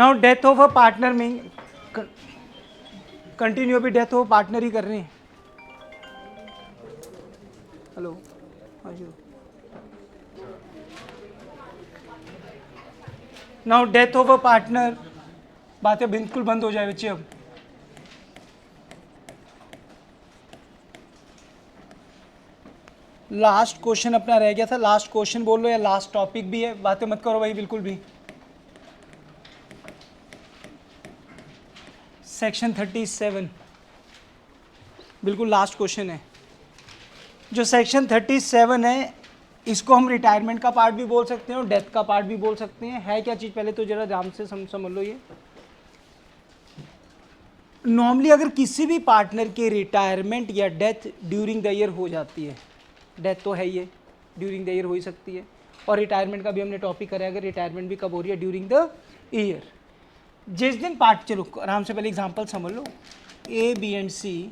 Now death of a partner में continue अभी death of partner ही कर रहे हैं। हेलो, हाँ जी। Now death of a partner, बातें बिल्कुल बंद हो जाए बच्चे। अब लास्ट क्वेश्चन अपना रह गया था, लास्ट क्वेश्चन बोल लो या लास्ट टॉपिक भी है, बातें मत करो भाई बिल्कुल भी। सेक्शन 37 बिल्कुल लास्ट क्वेश्चन है। जो सेक्शन 37 है इसको हम रिटायरमेंट का पार्ट भी बोल सकते हैं और डेथ का पार्ट भी बोल सकते हैं। है क्या चीज़ पहले तो जरा ध्यान से समझ लो। ये नॉर्मली अगर किसी भी पार्टनर की रिटायरमेंट या डेथ ड्यूरिंग द ईयर हो जाती है, डेथ तो है ये ड्यूरिंग द ईयर हो ही सकती है, और रिटायरमेंट का भी हमने टॉपिक करा है, अगर रिटायरमेंट भी कब हो रही है, ड्यूरिंग द ईयर। जिस दिन चलो आराम से पहले एग्जांपल समझ लो। A B and C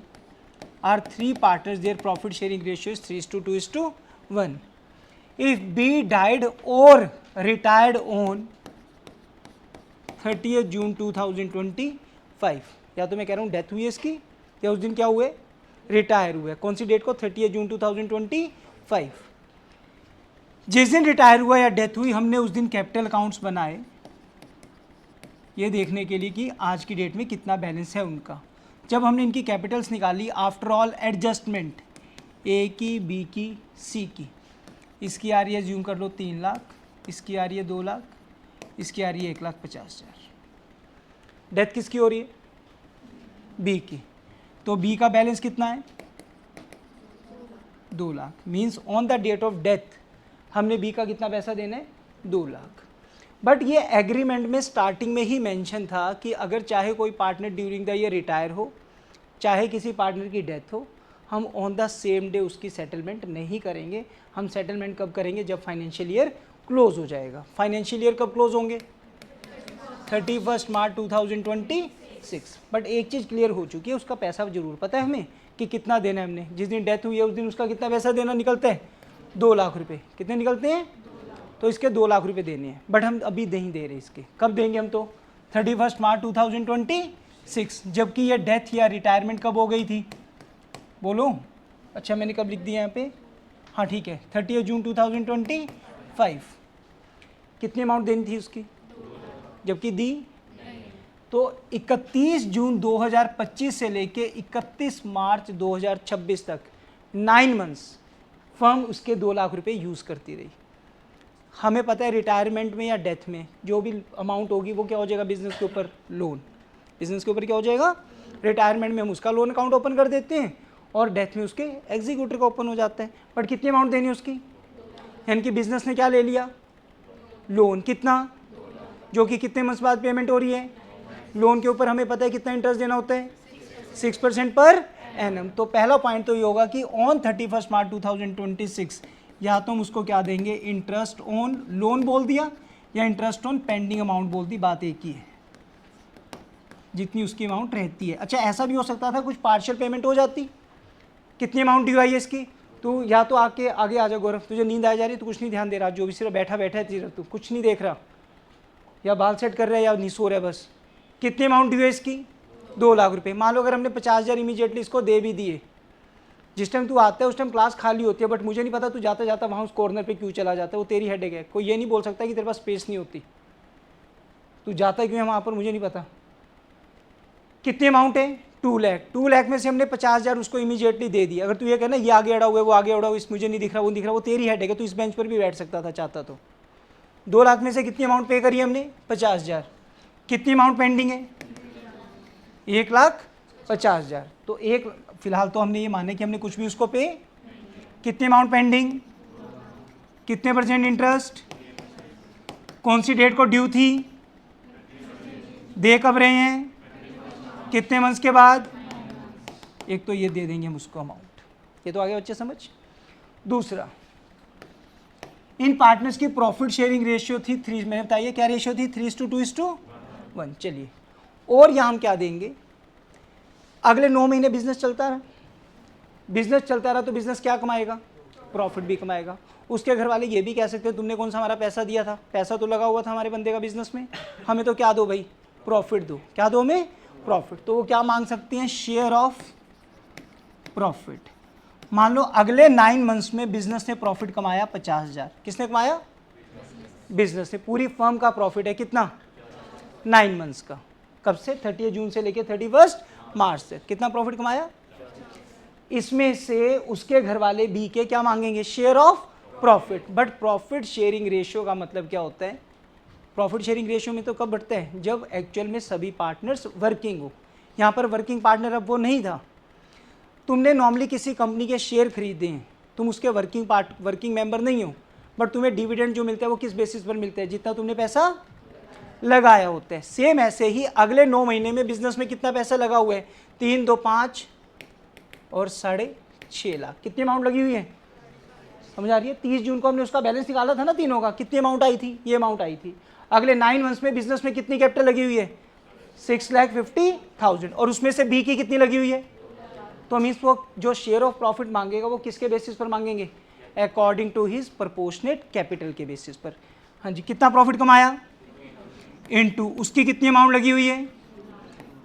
are three partners, their profit sharing ratio is 3:2:1। If B died और रिटायर्ड ऑन 30 जून 2025, या तो मैं कह रहा हूँ डेथ हुई है इसकी, या उस दिन क्या हुए, रिटायर हुए। कौन सी डेट को, 30 जून 2025। जिस दिन रिटायर हुआ या डेथ हुई, हमने उस दिन कैपिटल अकाउंट्स बनाए ये देखने के लिए कि आज की डेट में कितना बैलेंस है उनका। जब हमने इनकी कैपिटल्स निकाली आफ्टर ऑल एडजस्टमेंट, ए की, बी की, सी की, इसकी आ रही है ज्यूम कर लो 3 लाख, इसकी आ रही है 2 लाख, इसकी आ रही है 1,50,000। डेथ किसकी हो रही है, बी की। तो बी का बैलेंस कितना है, 2 lakh. Means on the date of death हमने बी का कितना पैसा देना है, 2 लाख। बट ये एग्रीमेंट में स्टार्टिंग में ही मेंशन था कि अगर चाहे कोई partner during the year retire हो, चाहे किसी पार्टनर की डेथ हो, हम ऑन द सेम डे उसकी सेटलमेंट नहीं करेंगे। हम सेटलमेंट कब करेंगे, जब फाइनेंशियल ईयर क्लोज हो जाएगा। फाइनेंशियल ईयर कब क्लोज होंगे, 31 मार्च 2026। बट एक चीज़ क्लियर हो चुकी है, उसका पैसा जरूर पता है हमें कि कितना देना है हमने। जिस दिन डेथ हुई है उस दिन उसका कितना पैसा देना निकलता है, 2 लाख रुपए। कितने निकलते हैं, तो इसके 2 लाख रुपए देने हैं। बट हम अभी नहीं दे रहे इसके, कब देंगे हम, तो 31 मार्च 2026। जबकि ये डेथ या रिटायरमेंट कब हो गई थी, बोलो। अच्छा मैंने कब लिख दिया यहाँ पे, हाँ ठीक है, 30 जून 2025। कितनी अमाउंट देनी थी उसकी, जबकि दी, तो 31 जून 2025 से लेके 31 मार्च 2026 तक 9 मंथ्स फर्म उसके 2 लाख रुपए यूज़ करती रही। हमें पता है रिटायरमेंट में या डेथ में जो भी अमाउंट होगी वो क्या हो जाएगा, बिजनेस के ऊपर लोन। बिजनेस के ऊपर क्या हो जाएगा, रिटायरमेंट में हम उसका लोन अकाउंट ओपन कर देते हैं और डेथ में उसके एग्जीक्यूटर का ओपन हो जाता है। बट कितनी अमाउंट देनी है उसकी, यानी कि बिजनेस ने क्या ले लिया, लोन। कितना, जो कि कितने मंथ्स बाद पेमेंट हो रही है, लोन के ऊपर हमें पता है कितना इंटरेस्ट देना होता है, 6% पर एनम। तो पहला पॉइंट तो ये होगा कि ऑन 31 मार्च 2026 या तो हम उसको क्या देंगे, इंटरेस्ट ऑन लोन बोल दिया या इंटरेस्ट ऑन पेंडिंग अमाउंट बोल दी, बात एक ही है, जितनी उसकी अमाउंट रहती है। अच्छा ऐसा भी हो सकता था कुछ पार्शियल पेमेंट हो जाती। कितनी अमाउंट ड्यू आई है इसकी, तू या तो आके आगे आ जा गौरव, तुझे नींद आ जा रही है, तू कुछ नहीं ध्यान दे रहा, जो भी सिर्फ बैठा बैठा है, तू कुछ नहीं देख रहा, या बाल सेट कर रहा है या नहीं सो रहा है बस। कितनी अमाउंट ड्यू है इसकी, 2 लाख रुपए। मान लो अगर हमने 50,000 इमीडिएटली इसको दे भी दिए, जिस टाइम तू आता है उस टाइम क्लास खाली होती है, बट मुझे नहीं पता तू जाता जाता वहाँ उस कॉर्नर पे क्यों चला जाता है, वो तेरी हेडेक है। कोई ये नहीं बोल सकता कि तेरे पास स्पेस नहीं होती, तू जाता क्यों है वहाँ पर, मुझे नहीं पता। कितनी अमाउंट है, 2 लाख। 2 लाख में से हमने 50,000 उसको इमीडिएटली दे दिया। अगर तू ये कहना ये आगे अड़ा हुआ है, वो आगे अड़ा हुआ, इस मुझे नहीं दिख रहा, वो दिख रहा, वो तेरी हेडेक है, तू इस बेंच पर भी बैठ सकता था चाहता तो। 2 लाख में से कितनी अमाउंट पे करी हमने, 50,000। कितनी अमाउंट पेंडिंग है, 1,50,000। तो एक फिलहाल तो हमने ये माना कि हमने कुछ भी उसको पे, कितनी अमाउंट पेंडिंग, कितने % इंटरेस्ट, कौन सी डेट को ड्यू थी, दे कब रहे हैं, कितने मंथ्स के बाद। एक तो ये दे देंगे हम उसको अमाउंट, ये तो आगे बच्चे समझ। दूसरा, इन पार्टनर्स की प्रॉफिट शेयरिंग रेशियो थी 3, मैंने बताइए क्या रेशियो थी, 3:2:1। चलिए, और यहाँ हम क्या देंगे, अगले 9 महीने बिजनेस चलता रहा, बिजनेस चलता रहा तो बिजनेस क्या कमाएगा, प्रॉफिट भी कमाएगा। उसके घर वाले ये भी कह सकते हैं तुमने कौन सा हमारा पैसा दिया था, पैसा तो लगा हुआ था हमारे बंदे का बिजनेस में, हमें तो क्या दो भाई, प्रॉफिट दो। क्या दो हमें? प्रॉफिट। तो वो क्या मांग सकती हैं? Share of profit. मान लो अगले 9 मंथ्स में बिजनेस ने प्रॉफिट कमाया 50,000। किसने कमाया? बिजनेस ने। पूरी फर्म का प्रॉफिट है कितना? 9 मंथ्स का। कब से? 30 जून से लेके 31 मार्च तक। कितना प्रॉफिट कमाया? इसमें से उसके घर वाले बी के क्या मांगेंगे? Share of profit. But profit sharing ratio का मतलब क्या होता है? प्रॉफिट शेयरिंग रेशियो में तो कब बढ़ता है? जब एक्चुअल में सभी पार्टनर्स वर्किंग हो। यहाँ पर वर्किंग पार्टनर अब वो नहीं था। तुमने नॉर्मली किसी कंपनी के शेयर खरीदे हैं, तुम उसके वर्किंग मेंबर नहीं हो, बट तुम्हें डिविडेंड जो मिलता है वो किस बेसिस पर मिलता है? जितना तुमने पैसा लगाया होता है। सेम ऐसे ही अगले 9 महीने में बिजनेस में कितना पैसा लगा हुआ है? 3, 2, 5 और 6.5 लाख। कितनी अमाउंट लगी हुई है? समझ आ रही है? 30 जून को हमने उसका बैलेंस निकाला था ना तीनों का। कितनी अमाउंट आई थी? ये अमाउंट आई थी। अगले 9 मंथ्स में बिजनेस में कितनी कैपिटल लगी हुई है? 6,50,000। और उसमें से बी की कितनी लगी हुई है? तो मीन्स वो जो शेयर ऑफ प्रॉफिट मांगेगा वो किसके बेसिस पर मांगेंगे? According to his proportionate capital के बेसिस पर। हाँ जी, कितना प्रॉफिट कमाया इनटू उसकी कितनी अमाउंट लगी हुई है,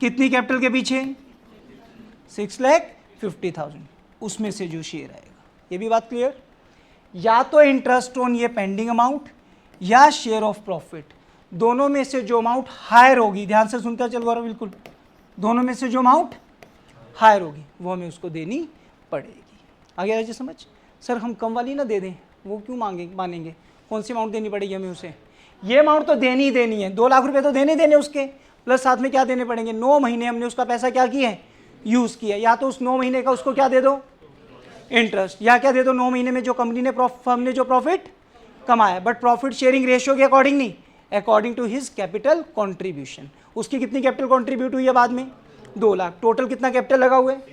कितनी कैपिटल के पीछे? 6,50,000। उसमें से जो शेयर आएगा। ये भी बात क्लियर? या तो इंटरेस्ट ऑन ये पेंडिंग अमाउंट या शेयर ऑफ प्रॉफिट, दोनों में से जो अमाउंट हायर होगी, ध्यान से सुनता चल गौरव, बिल्कुल, दोनों में से जो अमाउंट हायर होगी वो हमें उसको देनी पड़ेगी। आगे आइए समझ। सर हम कम वाली ना दे दें, वो क्यों मानेंगे? कौन सी अमाउंट देनी पड़ेगी हमें उसे? ये अमाउंट तो देनी ही देनी है। 2 लाख रुपए तो देने देने उसके, प्लस साथ में क्या देने पड़ेंगे? 9 महीने हमने उसका पैसा क्या किया है? यूज़ किया। या तो उस 9 महीने का उसको क्या दे दो? इंटरेस्ट। या क्या दे दो? 9 महीने में जो कंपनी ने फर्म ने जो प्रॉफिट कमाया, बट प्रॉफिट शेयरिंग रेशियो के अकॉर्डिंग नहीं, according to his capital contribution. उसकी कितनी कैपिटल कॉन्ट्रीब्यूट हुई है बाद में? 2 लाख। टोटल कितना कैपिटल लगा हुआ है?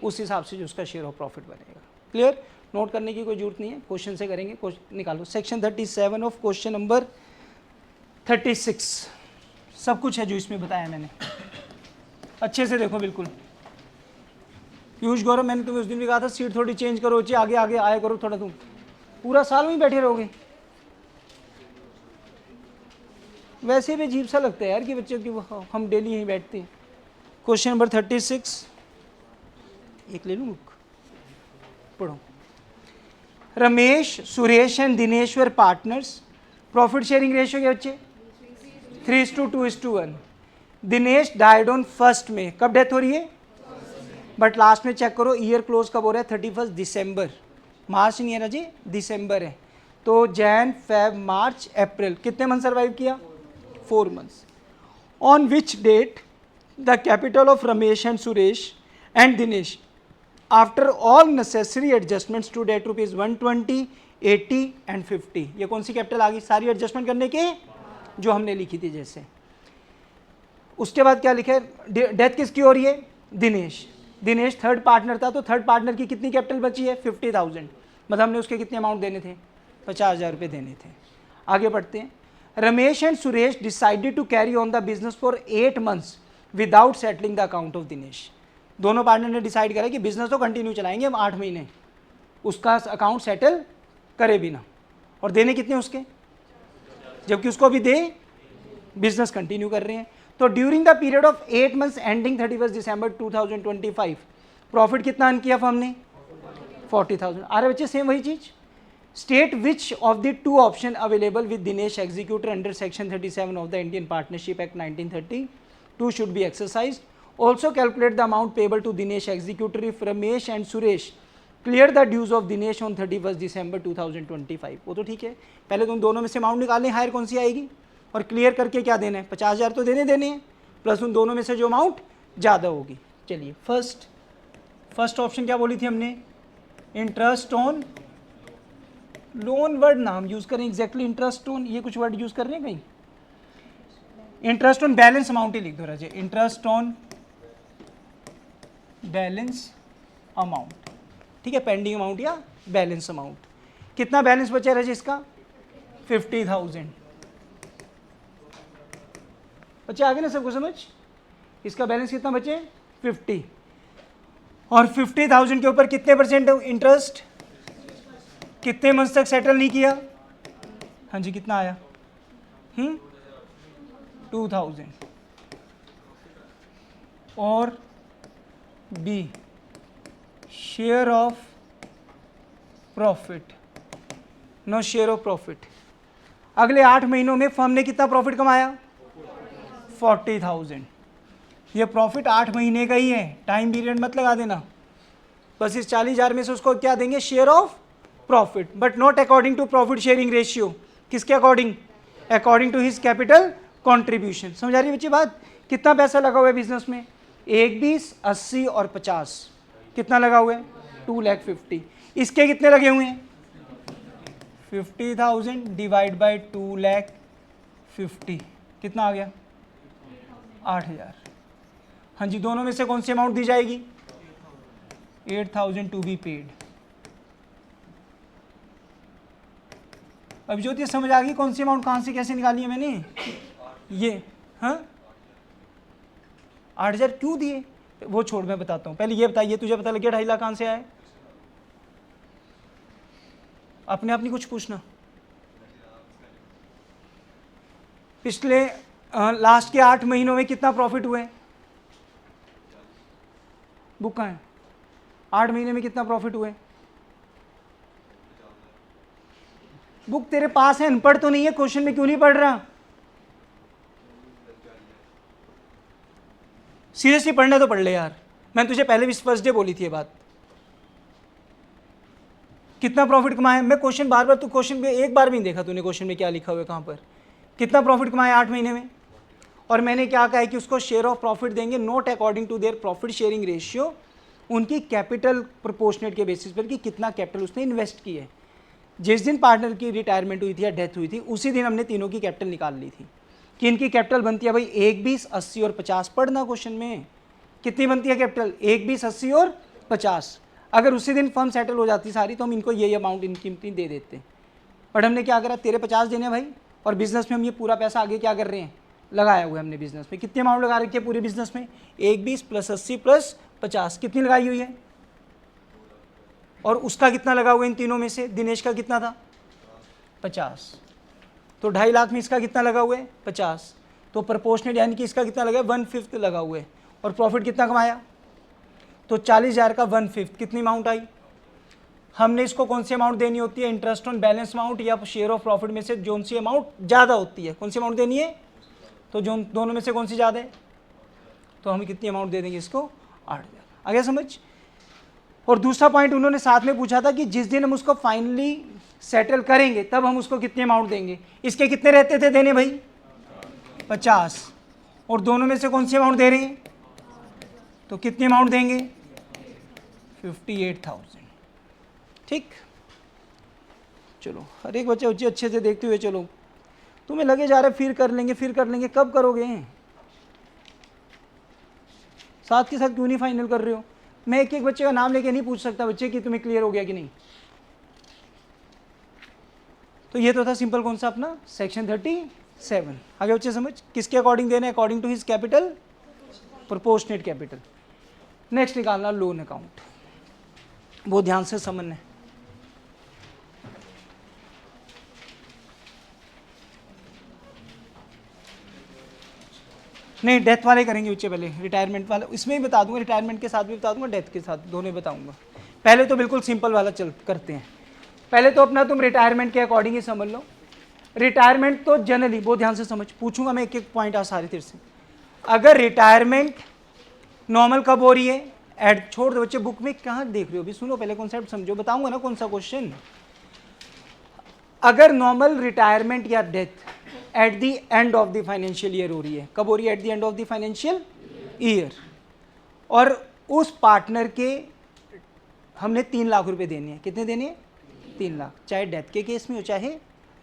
उस हिसाब से जो उसका शेयर ऑफ प्रॉफिट बनेगा। क्लियर? नोट करने की कोई जरूरत नहीं है, क्वेश्चन से करेंगे। निकालो सेक्शन 37 ऑफ क्वेश्चन नंबर 36। सब कुछ है जो इसमें बताया मैंने, अच्छे से देखो बिल्कुल। पीयूष गौरव, मैंने तुम्हें उस दिन भी कहा था सीट थोड़ी चेंज करो, आगे आगे आया करो थोड़ा। तुम पूरा साल वहीं बैठे रहोगे? वैसे भी अजीब सा लगता है यार कि बच्चों की हम डेली यहीं बैठते हैं। क्वेश्चन नंबर 36, एक ले लूँ बुक, पढ़ो। Ramesh, Suresh and Dinesh were partners. Profit sharing ratio क्या बच्चे? 3:2:1। दिनेश डाइड ऑन 1 में। कब डेथ हो रही है? बट लास्ट में चेक करो ईयर क्लोज कब हो रहा है? 31 दिसंबर। मार्च नहीं है ना जी, दिसंबर है। तो जैन, फेब, मार्च, अप्रैल, कितने मंथ सर्वाइव किया? 4 months. On which date the capital of Ramesh and Suresh and Dinesh after all necessary adjustments to date ₹120, 80 and 50। ये कौन सी कैपिटल आ गई? सारी एडजस्टमेंट करने के जो हमने लिखी थी जैसे। उसके बाद क्या लिखा है? डेथ किसकी हो रही है? दिनेश। दिनेश थर्ड पार्टनर था, तो थर्ड पार्टनर की कितनी कैपिटल बची है? 50,000। मतलब हमने उसके कितने अमाउंट देने थे? 50,000 रुपये देने थे। आगे बढ़ते हैं। Ramesh and Suresh decided to carry on the business for 8 months without settling the account of Dinesh. दोनों पार्टनर ने डिसाइड करा कि बिजनेस तो कंटिन्यू चलाएंगे हम 8 महीने, उसका अकाउंट सेटल करे बिना। और देने कितने उसके? जबकि उसको अभी दे बिजनेस कंटिन्यू कर रहे हैं। तो during the period of 8 months ending 31 December 2025 profit कितना अर्न किया फर्म ने? 40,000। आ रहे बच्चे सेम वही चीज। State which of the 2 option available with Dinesh executor under section 37 of the Indian partnership act 1932 should be exercised. Also calculate the amount payable to Dinesh executor if Ramesh and Suresh clear the dues of Dinesh on 31 December 2025। वो तो ठीक है, पहले तुम दोनों में से amount निकालने, हायर कौन सी आएगी और क्लियर करके क्या देना है? 50,000 तो देने हैं, प्लस उन दोनों में से जो अमाउंट ज़्यादा होगी। चलिए फर्स्ट ऑप्शन क्या बोली थी हमने? Interest on loan. वर्ड नाम यूज़ करें एग्जैक्टली इंटरेस्ट ऑन, ये कुछ वर्ड यूज़ कर रहे हैं कहीं? इंटरेस्ट ऑन बैलेंस अमाउंट ही लिख दो राजे, इंटरेस्ट ऑन बैलेंस अमाउंट। ठीक है, पेंडिंग अमाउंट या बैलेंस अमाउंट। कितना बैलेंस बचा है इसका? 50,000। बच्चे आगे ना सबको समझ? इसका बैलेंस कितना बचे? 50। और 50,000 के ऊपर कितने परसेंट इंटरेस्ट? कितने मंथ तक सेटल नहीं किया? हाँ जी, कितना आया? 2,000। और B share of profit, no share of profit. अगले 8 महीनों में फर्म ने कितना प्रॉफिट कमाया? 40,000। ये प्रॉफिट 8 महीने का ही है, टाइम पीरियड मत लगा देना। बस इस 40,000 में से उसको क्या देंगे? Share of profit, but not according to profit sharing ratio. किसके according? According to his capital contribution. समझ आ रही बच्चे बात? कितना पैसा लगा हुआ है बिजनेस में? 1, 20, 80 और 50। कितना लगा हुआ है? 2,50,000। इसके कितने लगे हुए हैं? 50,000 डिवाइड बाई 2,50,000 कितना आ गया? 8,000। हाँ जी, दोनों में से कौन सी अमाउंट दी जाएगी? 8,000 टू बी पेड। अब ज्योति समझ आ गई कौन सी अमाउंट कहाँ से कैसे निकाली है मैंने? ये हाँ 8,000 क्यों दिए वो छोड़, मैं बताता हूँ। पहले ये बताइए, तुझे पता लग गया 2.5 लाख कहाँ से आए? अपने आप नहीं कुछ पूछना। पिछले लास्ट के 8 महीनों में कितना प्रॉफिट हुए? बुक कहाँ है? 8 महीने में कितना प्रॉफिट हुए? बुक तेरे पास है, अनपढ़ तो नहीं है, क्वेश्चन में क्यों नहीं पढ़ रहा? सीरियसली पढ़ना तो पढ़ ले यार, मैंने तुझे पहले भी फर्स्ट डे बोली थी ये बात। कितना प्रॉफिट कमाया? मैं क्वेश्चन बार बार, तू क्वेश्चन में एक बार भी नहीं देखा तूने क्वेश्चन में क्या लिखा हुआ है, कहाँ पर कितना प्रॉफिट कमाया 8 महीने में? और मैंने क्या कहा है कि उसको शेयर ऑफ प्रॉफिट देंगे not according to their profit sharing ratio, उनकी कैपिटल प्रोपोर्शनेट के बेसिस पर कि कितना कैपिटल उसने इन्वेस्ट किया है। जिस दिन पार्टनर की रिटायरमेंट हुई थी या डेथ हुई थी उसी दिन हमने तीनों की कैपिटल निकाल ली थी कि इनकी कैपिटल बनती है भाई 1, 20, 80 और 50। पढ़ना क्वेश्चन में कितनी बनती है कैपिटल? 1, 20, 80 और 50। अगर उसी दिन फर्म सेटल हो जाती सारी तो हम इनको ये अमाउंट इनकी दे देते, बट हमने क्या करा? तेरे 50 देने भाई, और बिजनेस में हम ये पूरा पैसा आगे क्या कर रहे हैं? लगाया हुआ है हमने बिजनेस में। कितनी अमाउंट लगा रखी है पूरे बिजनेस में? 1, 20 प्लस 80 प्लस 50 कितनी लगाई हुई है? और उसका कितना लगा हुआ है इन तीनों में से? दिनेश का कितना था? 50। तो 2.5 लाख में इसका कितना लगा हुआ है? 50। तो प्रोपोर्शनेट यानी कि इसका कितना लगा है? 1/5 लगा हुआ है। और प्रॉफिट कितना कमाया? तो 40,000 का 1/5 कितनी अमाउंट आई? हमने इसको कौन सी अमाउंट देनी होती है? इंटरेस्ट ऑन बैलेंस अमाउंट या शेयर ऑफ प्रॉफिट में से जो सी अमाउंट ज़्यादा होती है, कौन सी अमाउंट देनी है? तो जो दोनों में से कौन सी ज़्यादा है? तो हम कितनी अमाउंट दे देंगे इसको? 8,000। आ गया समझ? और दूसरा पॉइंट उन्होंने साथ में पूछा था कि जिस दिन हम उसको फाइनली सेटल करेंगे तब हम उसको कितनी अमाउंट देंगे। इसके कितने रहते थे देने भाई? 50। और दोनों में से कौन सी अमाउंट दे रहे हैं? तो कितनी अमाउंट देंगे? 58,000। ठीक, चलो हर एक बच्चे अच्छे से देखते हुए चलो। तुम्हें लगे जा रहा है फिर कर लेंगे फिर कर लेंगे, कब करोगे? साथ के साथ क्यों नहीं फाइनल कर रहे हो? मैं एक एक बच्चे का नाम लेके नहीं पूछ सकता बच्चे कि तुम्हें क्लियर हो गया कि नहीं। तो ये तो था सिंपल कौन सा अपना सेक्शन 37। आगे बच्चे समझ किसके अकॉर्डिंग देना है? According to his capital proportionate capital. Next निकालना लोन अकाउंट, वो ध्यान से समझना है। नहीं डेथ वाले करेंगे बच्चे पहले, रिटायरमेंट वाला इसमें ही बता दूंगा, रिटायरमेंट के साथ भी बता दूंगा, डेथ के साथ दोनों बताऊंगा। पहले तो बिल्कुल सिंपल वाला चल करते हैं। पहले तो अपना तुम रिटायरमेंट के अकॉर्डिंग ही समझ लो। रिटायरमेंट तो जनरली बहुत ध्यान से समझ, पूछूंगा मैं एक एक पॉइंट आ सारे तेरे से। अगर रिटायरमेंट नॉर्मल कब हो रही है? एड छोड़ दो बच्चे, बुक में कहाँ देख रहे हो अभी, सुनो पहले कॉन्सेप्ट समझो, बताऊंगा ना कौन सा क्वेश्चन। अगर नॉर्मल रिटायरमेंट या death at the end of the financial year हो रही है, कब हो रही है? At the end of the financial year, और उस पार्टनर के हमने 3 लाख रुपए देने हैं। कितने देने हैं? 3 लाख, चाहे डेथ के केस में हो चाहे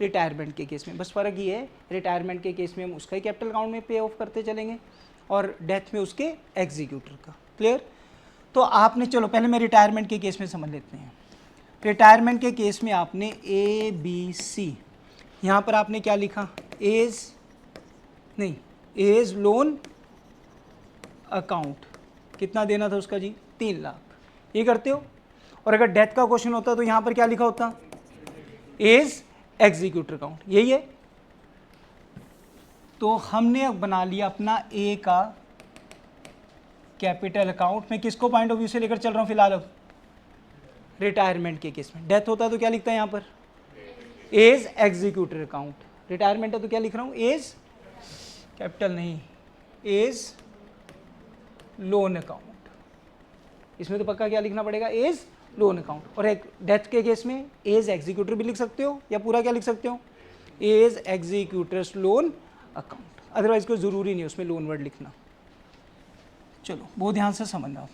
रिटायरमेंट के केस में। बस फ़र्क ये है रिटायरमेंट के केस में हम उसका ही कैपिटल अकाउंट में पे ऑफ करते चलेंगे और डेथ में उसके एग्जीक्यूटर का। क्लियर? तो आपने चलो पहले मैं रिटायरमेंट के केस में समझ लेते हैं। रिटायरमेंट के केस में आपने ABC, यहाँ पर आपने क्या लिखा? As loan account. कितना देना था उसका जी? 3 लाख। ये करते हो। और अगर डेथ का क्वेश्चन होता तो यहाँ पर क्या लिखा होता? As executor account. यही है। तो हमने अब बना लिया अपना ए का कैपिटल अकाउंट में किसको पॉइंट ऑफ व्यू से लेकर चल रहा हूँ फिलहाल? अब रिटायरमेंट के केस में डेथ होता है तो क्या लिखता है यहाँ पर? As executor account. रिटायरमेंट है तो क्या लिख रहा हूँ? एज कैपिटल नहीं, एज लोन अकाउंट। इसमें तो पक्का क्या लिखना पड़ेगा? As loan account. और एक डेथ के केस में एज एग्जीक्यूटर भी लिख सकते हो या पूरा क्या लिख सकते हो? As executors loan account. Otherwise कोई ज़रूरी नहीं उसमें लोन वर्ड लिखना। चलो बहुत ध्यान से समझना।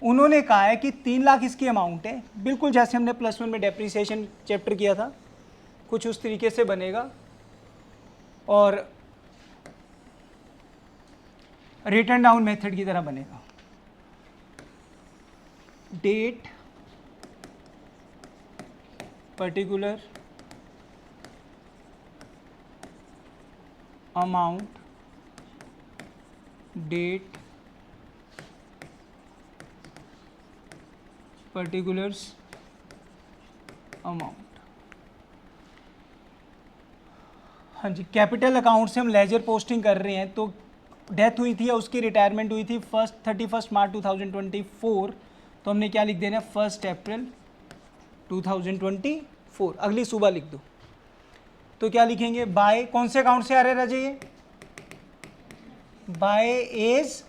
उन्होंने कहा है कि 3 लाख इसकी अमाउंट है, बिल्कुल जैसे हमने +1 में डेप्रिसिएशन चैप्टर किया था, कुछ उस तरीके से बनेगा। और रिटर्न डाउन मेथड की तरह बनेगा। Date particular amount, date particulars amount. हाँ जी, कैपिटल अकाउंट से हम लेजर पोस्टिंग कर रहे हैं। तो डेथ हुई थी या उसकी रिटायरमेंट हुई थी 31 मार्च 2024, तो हमने क्या लिख देना? 1 अप्रैल 2024। अगली सुबह लिख दो। तो क्या लिखेंगे? बाय कौन से अकाउंट से आ रहे हैं राजे? ये बाय एज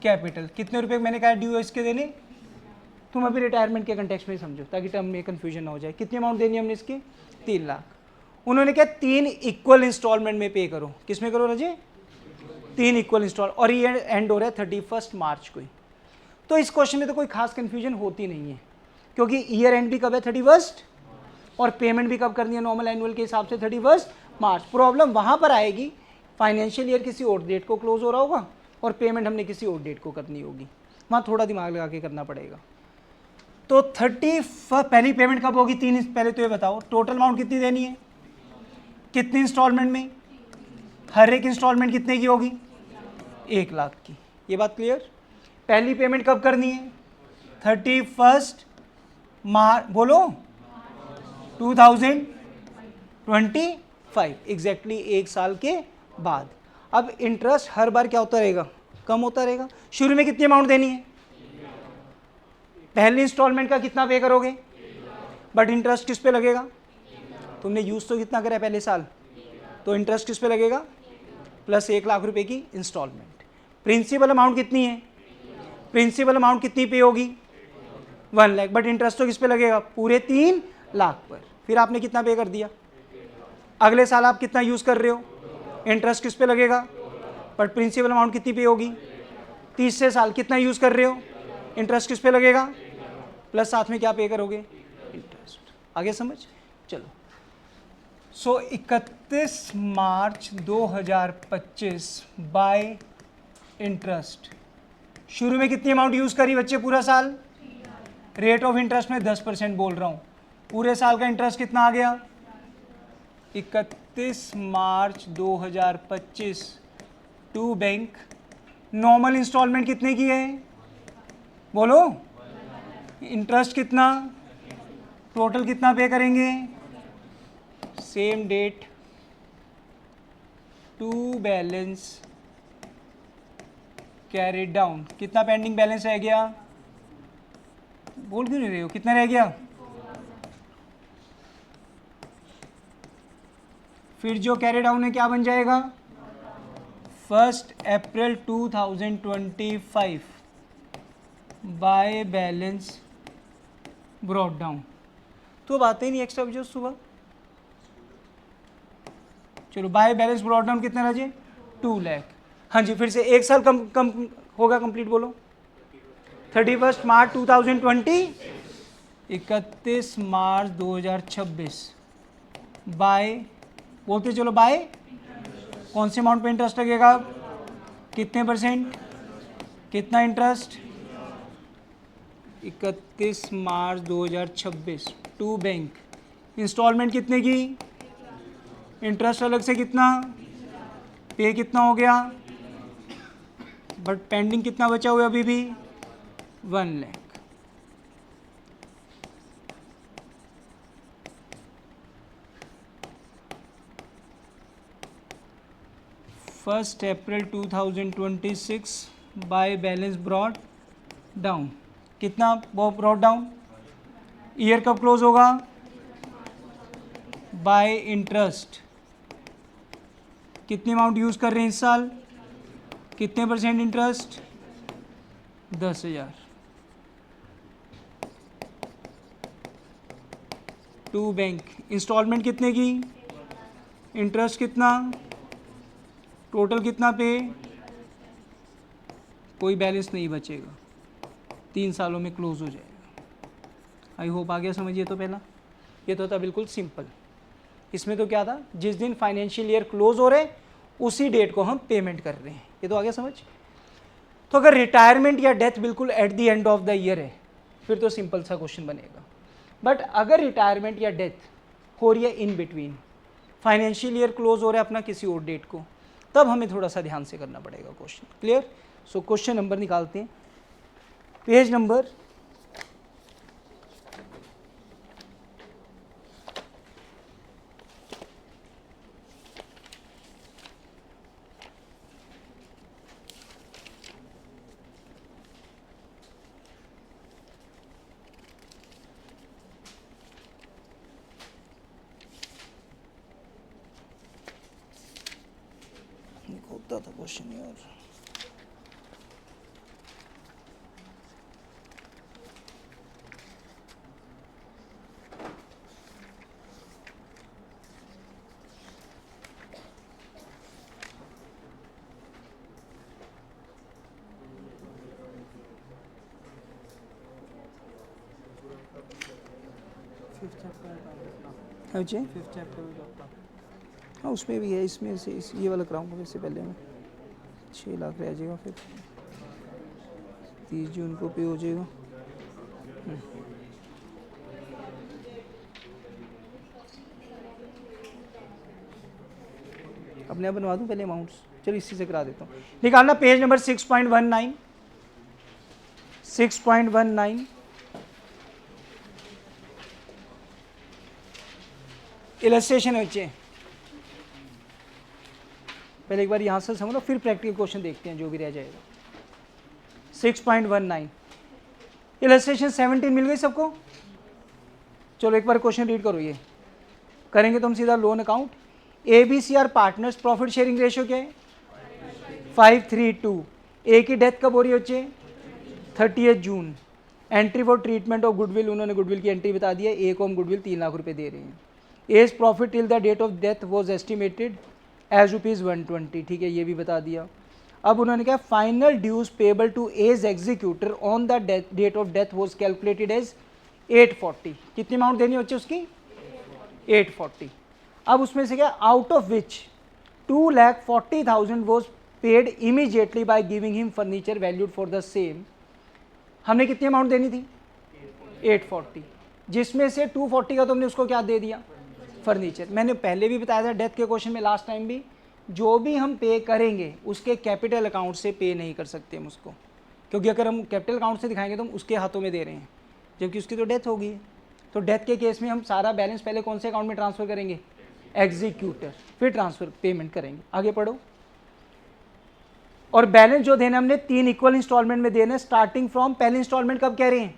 कैपिटल। कितने रुपए मैंने कहा ड्यू इसके देने? तुम अभी रिटायरमेंट के कंटेक्स्ट में समझो ताकि टर्म में कंफ्यूजन ना हो जाए। कितनी अमाउंट देनी है हमने इसकी? 3 लाख। उन्होंने क्या 3 इक्वल इंस्टॉलमेंट में पे करो। किस में करो राजे? 3 इक्वल इंस्टॉल। और ये एंड हो रहा है 31 मार्च को ही। तो इस क्वेश्चन में तो कोई खास कंफ्यूजन होती नहीं है, क्योंकि ईयर एंड भी कब है? 31, और पेमेंट भी कब करनी है नॉर्मल एनुअल के हिसाब से? 31 मार्च। प्रॉब्लम वहाँ पर आएगी फाइनेंशियल ईयर किसी और डेट को क्लोज हो रहा होगा और पेमेंट हमने किसी और डेट को करनी होगी, वहाँ थोड़ा दिमाग लगा के करना पड़ेगा। तो 30 पहली पेमेंट कब होगी? 3। पहले तो ये बताओ टोटल अमाउंट कितनी देनी है, कितनी इंस्टॉलमेंट में? हर एक इंस्टॉलमेंट कितने की होगी? 1 लाख की। ये बात क्लियर? पहली पेमेंट कब करनी है? 31 मार्च, बोलो 2025, एग्जैक्टली 1 साल के बाद। अब इंटरेस्ट हर बार क्या होता रहेगा? कम होता रहेगा। शुरू में कितनी अमाउंट देनी है? पहली इंस्टॉलमेंट का कितना पे करोगे? बट इंटरेस्ट किस पे लगेगा? तुमने यूज तो कितना करा पहले साल, तो इंटरेस्ट किस पे लगेगा? प्लस 1 लाख रुपए की इंस्टॉलमेंट। प्रिंसिपल अमाउंट कितनी है? प्रिंसिपल अमाउंट कितनी पे होगी? 1 लाख। बट इंटरेस्ट तो किस पे लगेगा? पूरे 3 लाख पर। फिर आपने कितना पे कर दिया? अगले साल आप कितना यूज कर रहे हो? इंटरेस्ट किस पे लगेगा? बट प्रिंसिपल अमाउंट कितनी पे होगी? तीसरे साल कितना यूज कर रहे हो? इंटरेस्ट किस पे लगेगा? प्लस साथ में क्या पे करोगे? इंटरेस्ट। आगे समझ? चलो। सो 31 मार्च 2025 बाय इंटरेस्ट। शुरू में कितनी अमाउंट यूज करी बच्चे पूरा साल? रेट ऑफ इंटरेस्ट में 10% बोल रहा हूं। पूरे साल का इंटरेस्ट कितना आ गया? 31 मार्च 2025 टू बैंक। नॉर्मल इंस्टॉलमेंट कितने की है? बोलो। इंटरेस्ट कितना? टोटल कितना पे करेंगे? Same date to balance carry down. कितना पेंडिंग बैलेंस रह गया? बोल क्यों नहीं रहे हो? कितना रह गया? फिर जो कैरी डाउन है क्या बन जाएगा? 1 अप्रैल 2025 बाय बैलेंस ब्रॉट डाउन। तो बात ही नहीं एक्स्ट्रा जो सुबह। चलो बाय बैलेंस ब्रॉट डाउन कितना रहे? 2 लाख। हाँ जी, फिर से 1 साल कम होगा कंप्लीट। बोलो 31 मार्च 2020, 31 मार्च 2026 बाय, बोलते चलो बाय। कौन से अमाउंट पे इंटरेस्ट लगेगा? कितने %? कितना interest? 31 March 2026 to bank. Installment कितने की? इंटरेस्ट अलग से कितना? पे कितना हो गया? बट पेंडिंग कितना बचा हुआ अभी भी? 1 lakh. First April 2026 bye balance brought down. कितना ब्रॉड डाउन? ईयर कब क्लोज होगा? Bye interest. कितनी अमाउंट यूज कर रहे हैं इस साल? कितने % इंटरेस्ट? 10,000। To bank. इंस्टॉलमेंट कितने की? इंटरेस्ट कितना? टोटल कितना पे? कोई बैलेंस नहीं बचेगा, 3 सालों में क्लोज हो जाएगा। आई होप आ गया समझ। ये तो पहला, ये तो था बिल्कुल सिंपल। इसमें तो क्या था, जिस दिन फाइनेंशियल ईयर क्लोज हो रहे उसी डेट को हम पेमेंट कर रहे हैं। ये तो आ गया समझ। तो अगर रिटायरमेंट या डेथ बिल्कुल at the end of the year है फिर तो सिंपल सा क्वेश्चन बनेगा। बट अगर रिटायरमेंट या डेथ हो रही है in between, financial year close हो रहा है अपना किसी और डेट को, तब हमें थोड़ा सा ध्यान से करना पड़ेगा question. Clear? So question number निकालते हैं, पेज नंबर 50 था क्वेश्चन यार। हाँ उसमें भी है, इसमें से ये वाला कराऊंगा इससे पहले मैं 6 लाख रह जाएगा, फिर 30 जून को पे हो जाएगा। अपने आप बनवा दूँ पहले अमाउंट्स, चलो इसी से करा देता हूँ। निकालना पेज नंबर 6.19 6.19 इलस्ट्रेशन है बच्चे। पहले एक बार यहाँ से समझो फिर प्रैक्टिकल क्वेश्चन देखते हैं जो भी रह जाएगा। 6.19 इलस्ट्रेशन 17 मिल गई सबको? चलो एक बार क्वेश्चन रीड करो। ये करेंगे तो हम सीधा loan account. ABCR partners profit sharing ratio क्या है? 5:3:2। ए की डेथ कब हो रही है बच्चे? 30 जून। Entry for treatment of goodwill, उन्होंने गुडविल की एंट्री बता दी है। ए को हम गुडविल 3 लाख रुपए दे रहे हैं। As profit till the date of death was estimated as ₹120। ठीक है, ये भी बता दिया। अब उन्होंने कहा final dues payable to as executor on the date of death was calculated as 840। कितनी अमाउंट देनी बच्चे उसकी? 840। अब उसमें से क्या, out of which 2,40,000 was paid immediately by giving him furniture valued for the same. हमने कितनी अमाउंट देनी थी? 840, जिसमें से 240 का तुमने उसको क्या दे दिया? फर्नीचर। मैंने पहले भी बताया था डेथ के क्वेश्चन में, लास्ट टाइम भी, जो भी हम पे करेंगे उसके कैपिटल अकाउंट से पे नहीं कर सकते हम उसको, क्योंकि अगर हम कैपिटल अकाउंट से दिखाएंगे तो हम उसके हाथों में दे रहे हैं, जबकि उसकी तो डेथ होगी। तो डेथ के केस में हम सारा बैलेंस पहले कौन से अकाउंट में ट्रांसफर करेंगे? एग्जीक्यूटर, फिर ट्रांसफर पेमेंट करेंगे। आगे पढ़ो। और बैलेंस जो देना हमने 3 इक्वल इंस्टॉलमेंट में देना, स्टार्टिंग फ्रॉम, पहले इंस्टॉलमेंट कब कह रहे हैं?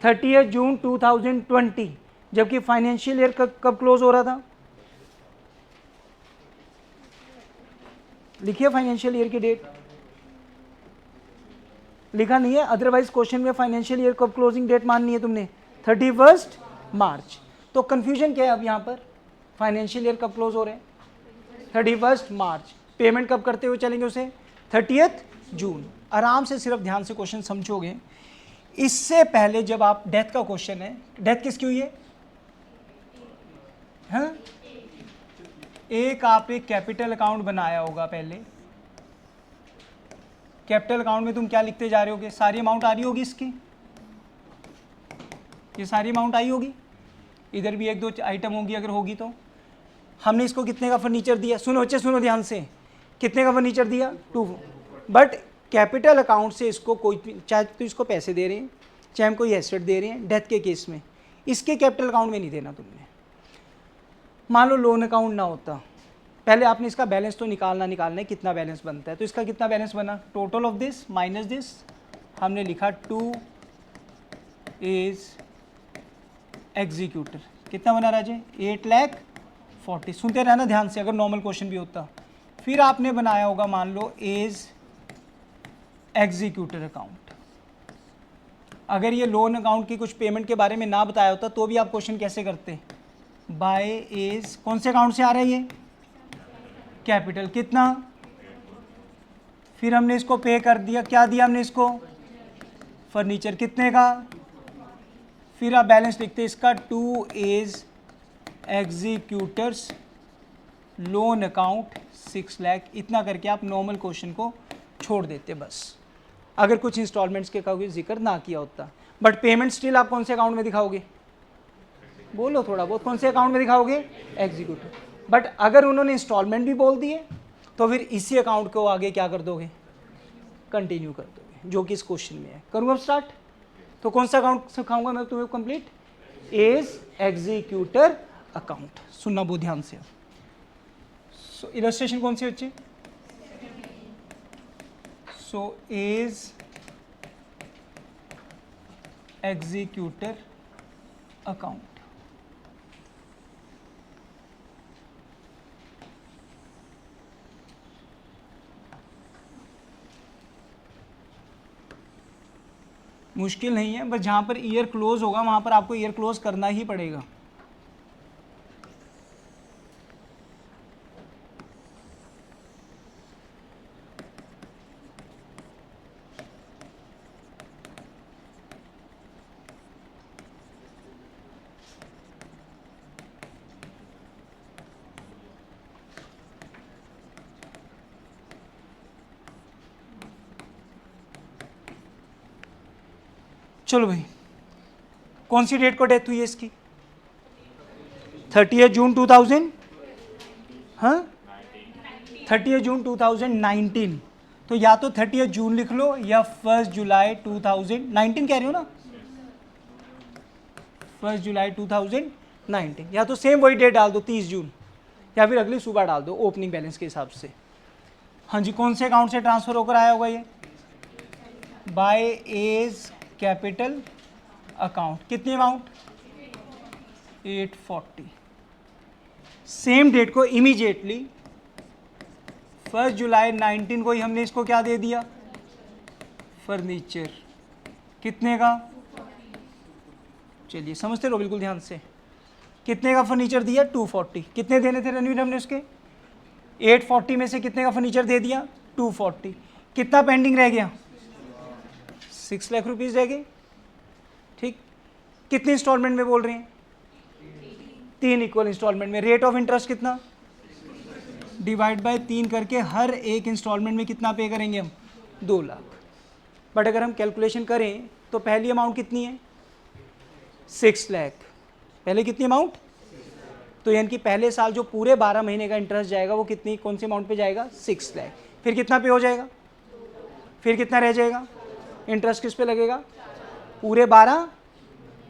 30 जून 2020, जबकि फाइनेंशियल ईयर कब क्लोज हो रहा था? लिखिए फाइनेंशियल ईयर की डेट। लिखा नहीं है, अदरवाइज क्वेश्चन में फाइनेंशियल ईयर कब क्लोजिंग डेट माननी है तुमने? 31 मार्च। तो कंफ्यूजन क्या है अब यहाँ पर? फाइनेंशियल ईयर कब क्लोज हो रहे हैं? 31 मार्च। पेमेंट कब करते हुए चलेंगे उसे? 30 जून। आराम से सिर्फ ध्यान से क्वेश्चन समझोगे। इससे पहले जब आप डेथ का क्वेश्चन है, डेथ किसकी हुई है? हाँ, एक आप एक कैपिटल अकाउंट बनाया होगा पहले। कैपिटल अकाउंट में तुम क्या लिखते जा रहे होगे? सारी अमाउंट आ रही होगी इसकी, ये सारी अमाउंट आई होगी। इधर भी 1-2 आइटम होगी, अगर होगी तो। हमने इसको कितने का फर्नीचर दिया? सुनो बच्चे सुनो ध्यान से, कितने का फर्नीचर दिया? 2। बट कैपिटल अकाउंट से इसको कोई, चाहे तो इसको पैसे दे रहे हैं, चाहे हम कोई एसेट दे रहे हैं, डेथ के केस में इसके कैपिटल अकाउंट में नहीं देना तुमने। मान लो लोन अकाउंट ना होता पहले आपने इसका बैलेंस तो निकालना है, कितना बैलेंस बनता है। तो इसका कितना बैलेंस बना, total of this minus this, हमने लिखा 2 इज एग्जीक्यूटर, कितना बना राजे 8,40,000। सुनते रहना ध्यान से अगर नॉर्मल क्वेश्चन भी होता। फिर आपने बनाया होगा मान लो एज एग्जीक्यूटर अकाउंट। अगर ये लोन अकाउंट की कुछ पेमेंट के बारे में ना बताया होता तो भी आप क्वेश्चन कैसे करते, बाय एज, कौन से अकाउंट से आ रहा है ये, कैपिटल, कितना, फिर हमने इसको पे कर दिया, क्या दिया हमने इसको, फर्नीचर, कितने का, फिर आप बैलेंस लिखते इसका 2 is executors loan account 6 lakh, इतना करके आप नॉर्मल क्वेश्चन को छोड़ देते बस, अगर कुछ इंस्टॉलमेंट्स के का कोई जिक्र ना किया होता। बट पेमेंट स्टिल आप कौन से अकाउंट में दिखाओगे, बोलो थोड़ा बहुत, कौन से अकाउंट में दिखाओगे, एग्जीक्यूटर। बट अगर उन्होंने इंस्टॉलमेंट भी बोल दिए तो फिर इसी अकाउंट को आगे क्या कर दोगे, कंटिन्यू कर दोगे, जो कि इस क्वेश्चन में है। करूँ अब स्टार्ट, तो कौन सा अकाउंट सिखाऊंगा मैं तुम्हें कंप्लीट, एज एग्जीक्यूटर अकाउंट। सुनना बहुत ध्यान से। सो इलस्ट्रेशन कौन सी बच्चे, सो एज एग्जीक्यूटर अकाउंट, मुश्किल नहीं है, बस जहाँ पर ईयर क्लोज होगा वहाँ पर आपको ईयर क्लोज करना ही पड़ेगा। चलो भाई, कौन सी डेट को डेथ हुई है इसकी, 30 जून 2000, हाँ 30 जून 2019। तो या तो 30 जून लिख लो या 1 जुलाई 2019 कह रहे हो ना, 1 जुलाई 2019, या तो सेम वही डेट डाल दो 30 जून, या फिर अगली सुबह डाल दो ओपनिंग बैलेंस के हिसाब से। हाँ जी, कौन से अकाउंट से ट्रांसफर होकर आया होगा ये, बाय एज कैपिटल अकाउंट, कितनी अमाउंट 840। सेम डेट को इमीडिएटली 1 जुलाई 19 को ही हमने इसको क्या दे दिया, फर्नीचर, कितने का, चलिए समझते रहो बिल्कुल ध्यान से, कितने का फर्नीचर दिया 240, कितने देने थे रणवीर हमने उसके, 840 में से कितने का फर्नीचर दे दिया 240, कितना पेंडिंग रह गया 6 लाख रुपीज़ रह गए। ठीक, कितने इंस्टॉलमेंट में बोल रहे हैं, 3 इक्वल इंस्टॉलमेंट में। रेट ऑफ इंटरेस्ट कितना, डिवाइड बाय 3 करके हर एक इंस्टॉलमेंट में कितना पे करेंगे हम, 2 लाख। बट अगर हम कैलकुलेशन करें तो पहली अमाउंट कितनी है 6 लाख, पहले कितनी अमाउंट, तो यानी कि पहले साल जो पूरे 12 महीने का इंटरेस्ट जाएगा वो कितनी, कौन सी अमाउंट पे जाएगा 6 लाख। फिर कितना पे हो जाएगा, फिर कितना रह जाएगा, इंटरेस्ट किस पे लगेगा, पूरे 12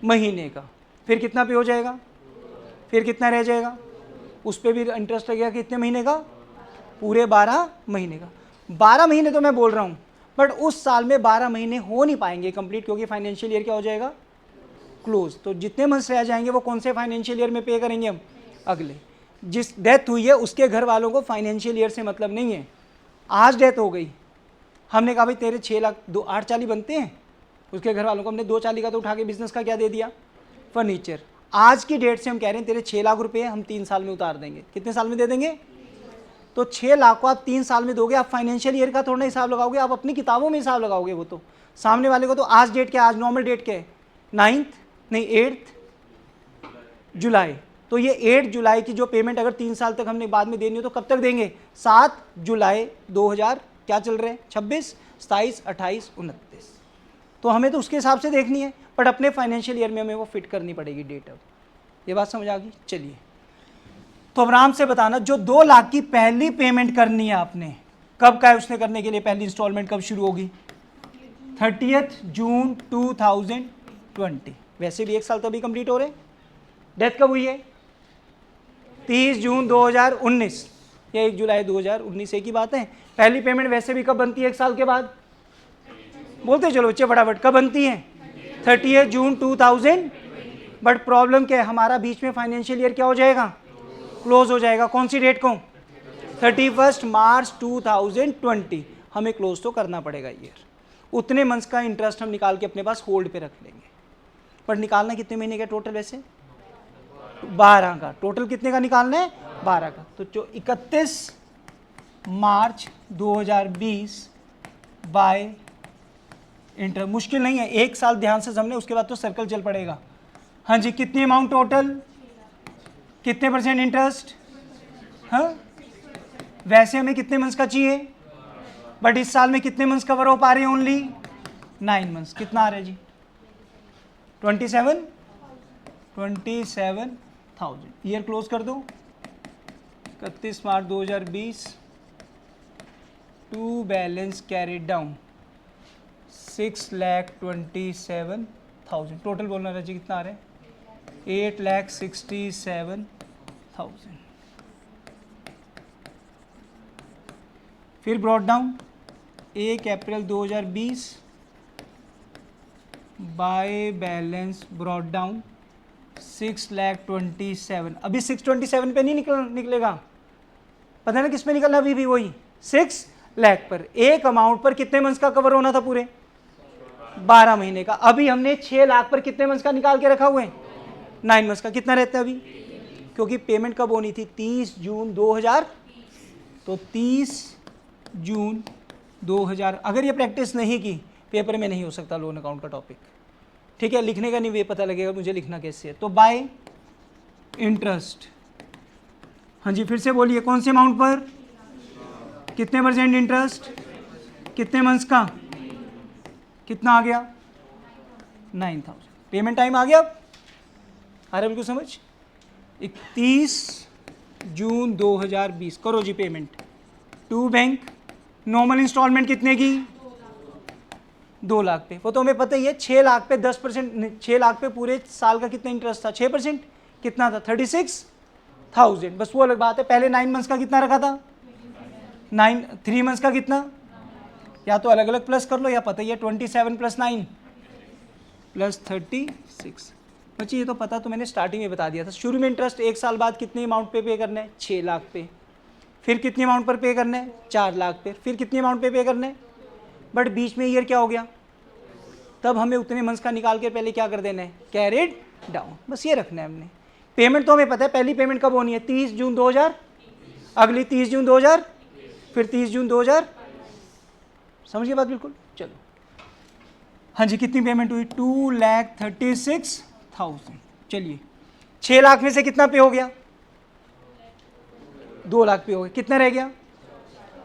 महीने का, फिर कितना पे हो जाएगा, फिर कितना रह जाएगा, उस पर भी इंटरेस्ट लगेगा, कितने महीने का, पूरे 12 महीने का। 12 महीने तो मैं बोल रहा हूँ, बट उस साल में 12 महीने हो नहीं पाएंगे कंप्लीट, क्योंकि फाइनेंशियल ईयर क्या हो जाएगा, क्लोज। तो जितने मंथ्स रह जाएंगे वो कौन से फाइनेंशियल ईयर में पे करेंगे हम, अगले। जिस डेथ हुई है उसके घर वालों को फाइनेंशियल ईयर से मतलब नहीं है, आज डेथ हो गई, हमने कहा भाई तेरे 6 लाख 840 बनते हैं, उसके घर वालों को हमने 240 का तो उठा के बिजनेस का क्या दे दिया, फर्नीचर। आज की डेट से हम कह रहे हैं तेरे 6 लाख रुपए हम 3 साल में उतार देंगे, कितने साल में दे देंगे, तो 6 लाख को आप 3 साल में दोगे। आप फाइनेंशियल ईयर का थोड़ा हिसाब लगाओगे, आप अपनी किताबों में हिसाब लगाओगे, वो तो सामने वाले को तो आज डेट क्या, आज नॉर्मल डेट क्या है, 9th नहीं 8 जुलाई, तो ये 8 जुलाई की जो पेमेंट अगर 3 साल तक हमने बाद में देनी हो तो कब तक देंगे, 7 जुलाई 2000 क्या चल रहे हैं 26, 27, 28, 29, तो हमें तो उसके हिसाब से देखनी है, बट अपने फाइनेंशियल ईयर में हमें वो फिट करनी पड़ेगी डेट। अब ये बात समझ आ गई। चलिए तो अब आराम से बताना, जो 2 लाख की पहली पेमेंट करनी है आपने, कब का है उसने करने के लिए, पहली इंस्टॉलमेंट कब शुरू होगी, 30 जून 2020। वैसे भी 1 साल तो अभी कंप्लीट हो रहे, डेथ कब हुई है 30 जून 2019, या 1 जुलाई 2019 एक ही बात है। पहली पेमेंट वैसे भी कब बनती है? 1 साल के बाद। बोलते चलो बच्चे फटाफट, कब बनती है? 30 जून 2000। बट प्रॉब्लम क्या है, हमारा बीच में फाइनेंशियल ईयर क्या हो जाएगा? क्लोज हो जाएगा। कौन सी डेट को? 31 मार्च 2020। हमें क्लोज तो करना पड़ेगा ईयर। उतने मंथ्स का इंटरेस्ट हम निकाल के अपने पास होल्ड पे रख लेंगे। पर निकालना कितने महीने का टोटल? वैसे 12 का। टोटल कितने का निकालना है? 12 का। तो जो 31 मार्च 2020 बाय इंटर, मुश्किल नहीं है, 1 साल ध्यान से समझने, उसके बाद तो सर्कल चल पड़ेगा। हाँ जी, कितनी अमाउंट टोटल, कितने % इंटरेस्ट? हाँ, वैसे हमें कितने मंथ्स का चाहिए? बट इस साल में कितने मंथ्स कवर हो पा रहे हैं? Only 9 months. कितना आ रहा है जी? 27,000। ईयर क्लोज कर दो। 31 March 2020 to balance carried down 6,27,000। Total बोलना रहा जी कितना आ रहा है? 8,67,000। फिर brought down 1 April 2020 by balance brought down 6,27,000। अभी 627 पे नहीं निकलेगा, पता है ना किस पे निकलना? अभी भी वही 6 लाख पर। एक अमाउंट पर कितने मंथ्स का कवर होना था? पूरे 12 महीने का। अभी हमने 6 लाख पर कितने मंथ्स का निकाल के रखा हुआ है? 9 मंथ्स का। कितना रहता है अभी? क्योंकि पेमेंट कब होनी थी? 30 जून 2000। तो 30 जून 2000। अगर ये प्रैक्टिस नहीं की, पेपर में नहीं हो सकता लोन अकाउंट का टॉपिक। ठीक है, लिखने का नहीं वे पता लगेगा मुझे लिखना कैसे है। तो बाय इंटरेस्ट, हाँ जी फिर से बोलिए, कौन से अमाउंट पर कितने % इंटरेस्ट, कितने मंथ्स का, कितना आ गया? 9,000। पेमेंट टाइम आ गया अब? आ रहा बिल्कुल समझ? 31 जून 2020 करो जी payment to bank. Normal instalment कितने की? 2 लाख पे। वो तो हमें पता ही है। 6 लाख पे 10%, 6 लाख पे पूरे साल का कितना इंटरेस्ट था? 6%। कितना था? 36,000। बस वो अलग बात है। पहले 9 मंथ्स का कितना रखा था? 3 मंथ्स का कितना? या तो अलग अलग प्लस कर लो, या पता ही है 27 + 9 + 36। बच्चे ये तो पता, तो मैंने स्टार्टिंग में बता दिया था। शुरू में इंटरेस्ट 1 साल बाद कितने अमाउंट पे करना है? 6 लाख पे। फिर कितनी अमाउंट पर पे करना है? 4 लाख पे। फिर कितनी अमाउंट पे करना है? बट बीच में ईयर क्या हो गया? तब हमें उतने मंथ्स का निकाल के पहले क्या कर देना है? Carried down. बस ये रखना है हमने। पेमेंट तो हमें पता है, पहली पेमेंट कब होनी है? 30 जून 2000, अगली 30 जून 2000, फिर 30 जून 2000। समझिए बात बिल्कुल। चलो हाँ जी, कितनी पेमेंट हुई? 2,36,000। चलिए 6 लाख में से कितना पे हो गया? 2 लाख पे हो गया। कितना रह गया?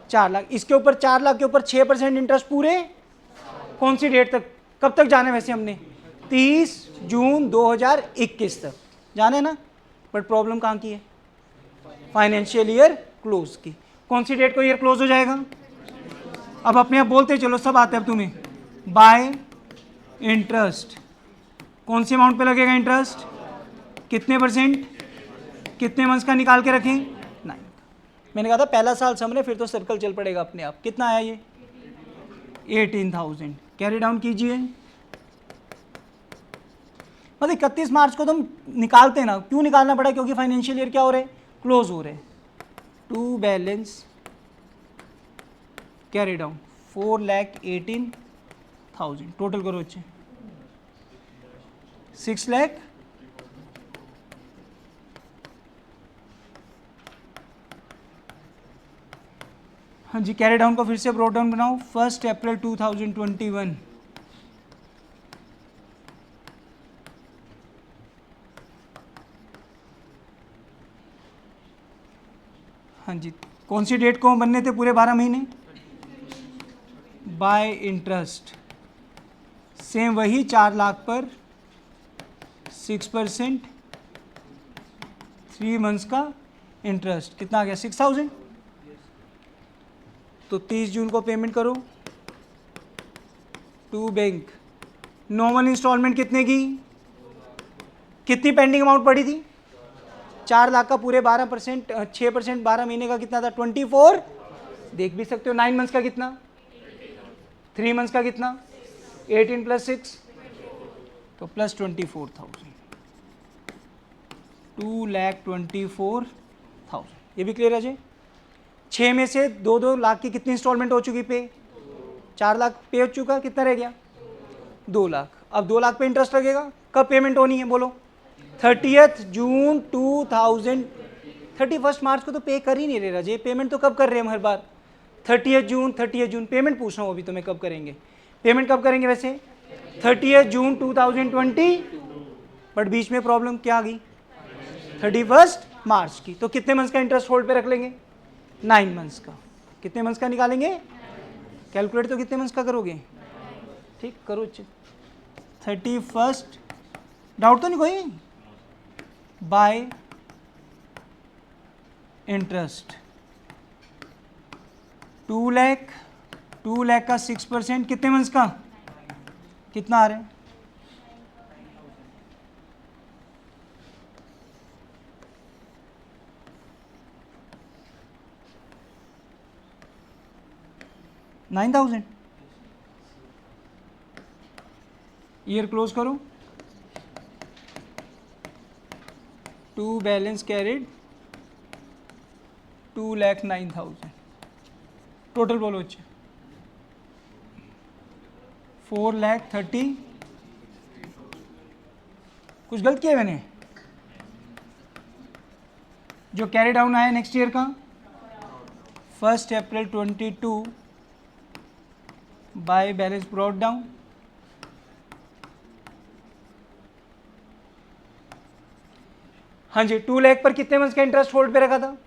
4 लाख। इसके ऊपर 4 लाख के ऊपर 6% इंटरेस्ट पूरे कौन सी डेट तक? कब तक जाना है वैसे हमने? 30 जून 2021 तक जाना है ना। बट प्रॉब्लम कहाँ की है? फाइनेंशियल ईयर क्लोज की। कौन सी डेट को ईयर क्लोज हो जाएगा? अब अपने आप बोलते चलो, सब आता है अब तुम्हें। बाय इंटरेस्ट, कौन से अमाउंट पे लगेगा इंटरेस्ट? कितने %? कितने मंथ्स का निकाल के रखें? 9। मैंने कहा था पहला साल समझे, फिर तो सर्कल चल पड़ेगा अपने आप। कितना आया ये? 18,000। कैरी डाउन कीजिए। मतलब 31 मार्च को तुम निकालते ना, क्यों निकालना पड़ा? क्योंकि फाइनेंशियल ईयर क्या हो रहे? क्लोज हो रहे। To balance carry down 4,18,000। Total करो बच्चे 6 लाख। हाँ जी, कैरी डाउन को फिर से ब्रॉड डाउन बनाओ। 1 अप्रैल 2021। हाँ जी, कौन सी डेट को बनने थे पूरे 12 महीने? बाय इंटरेस्ट सेम वही 4 लाख पर 6%, 3 मंथ्स का इंटरेस्ट। कितना आ गया? 6,000। तो 30 जून को पेमेंट करो टू बैंक। नॉर्मल इंस्टॉलमेंट कितने की? कितनी पेंडिंग अमाउंट पड़ी थी? 4 लाख का पूरे 12%, 6% 12 महीने का कितना था 24। देख भी सकते हो 9 मंथ्स का कितना, 3 मंथ्स का कितना 18 + 6 तो प्लस 24,000, 2,24,000। ये भी क्लियर है जी। 6 में से 2-2 लाख की कितनी इंस्टॉलमेंट हो चुकी पे, 4 लाख पे हो चुका, कितना रह गया 2 लाख। अब 2 लाख पे इंटरेस्ट लगेगा, कब पेमेंट होनी है बोलो 30 जून 2000, 31 मार्च को तो पे कर ही नहीं रहे राजे, पेमेंट तो कब कर रहे हैं हम हर बार 30 जून पेमेंट पूछ रहा हूँ अभी तुम्हें कब करेंगे, पेमेंट कब करेंगे वैसे 30 जून 2020, बट बीच में प्रॉब्लम क्या आ गई 31 मार्च की, तो कितने मंथ्स का इंटरेस्ट होल्ड पे रख लेंगे 9 मंथ्स का। कितने मंथ्स का निकालेंगे, कैलकुलेट तो कितने मंथ्स का करोगे, ठीक करो 31, डाउट तो नहीं कोई, बाय इंटरेस्ट 2 लाख, 2 लाख का 6% कितने मंथ्स का, कितना आ रहा है 9,000। ईयर क्लोज करो, 2 बैलेंस कैरिड 2,09,000, टोटल बोलो अच्छे 4,30,000। कुछ गलत किया मैंने, जो कैरी डाउन आया नेक्स्ट ईयर का 1 अप्रैल 22 बाय बैलेंस ब्रॉट डाउन, हाँ जी 2 लाख पर कितने मंथ्स का इंटरेस्ट होल्ड पे रखा था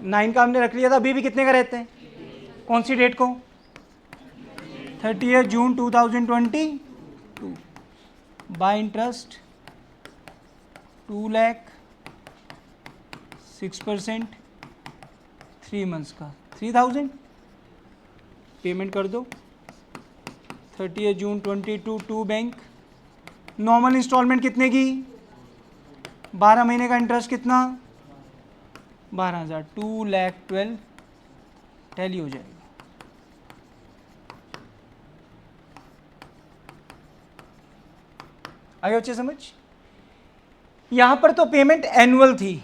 9 का हमने रख लिया था, अभी भी कितने का रहते हैं, कौन सी डेट को 30 जून 2022 बाय इंटरेस्ट 2 लाख 6%, 3 मंथ्स का 3,000 पेमेंट कर दो 30 जून 22 टू बैंक। नॉर्मल इंस्टॉलमेंट कितने की 12 महीने का इंटरेस्ट कितना 12,000, 2,12,000 टैली हो जाएगा। आगे बच्चे समझ, यहां पर तो पेमेंट एनुअल थी,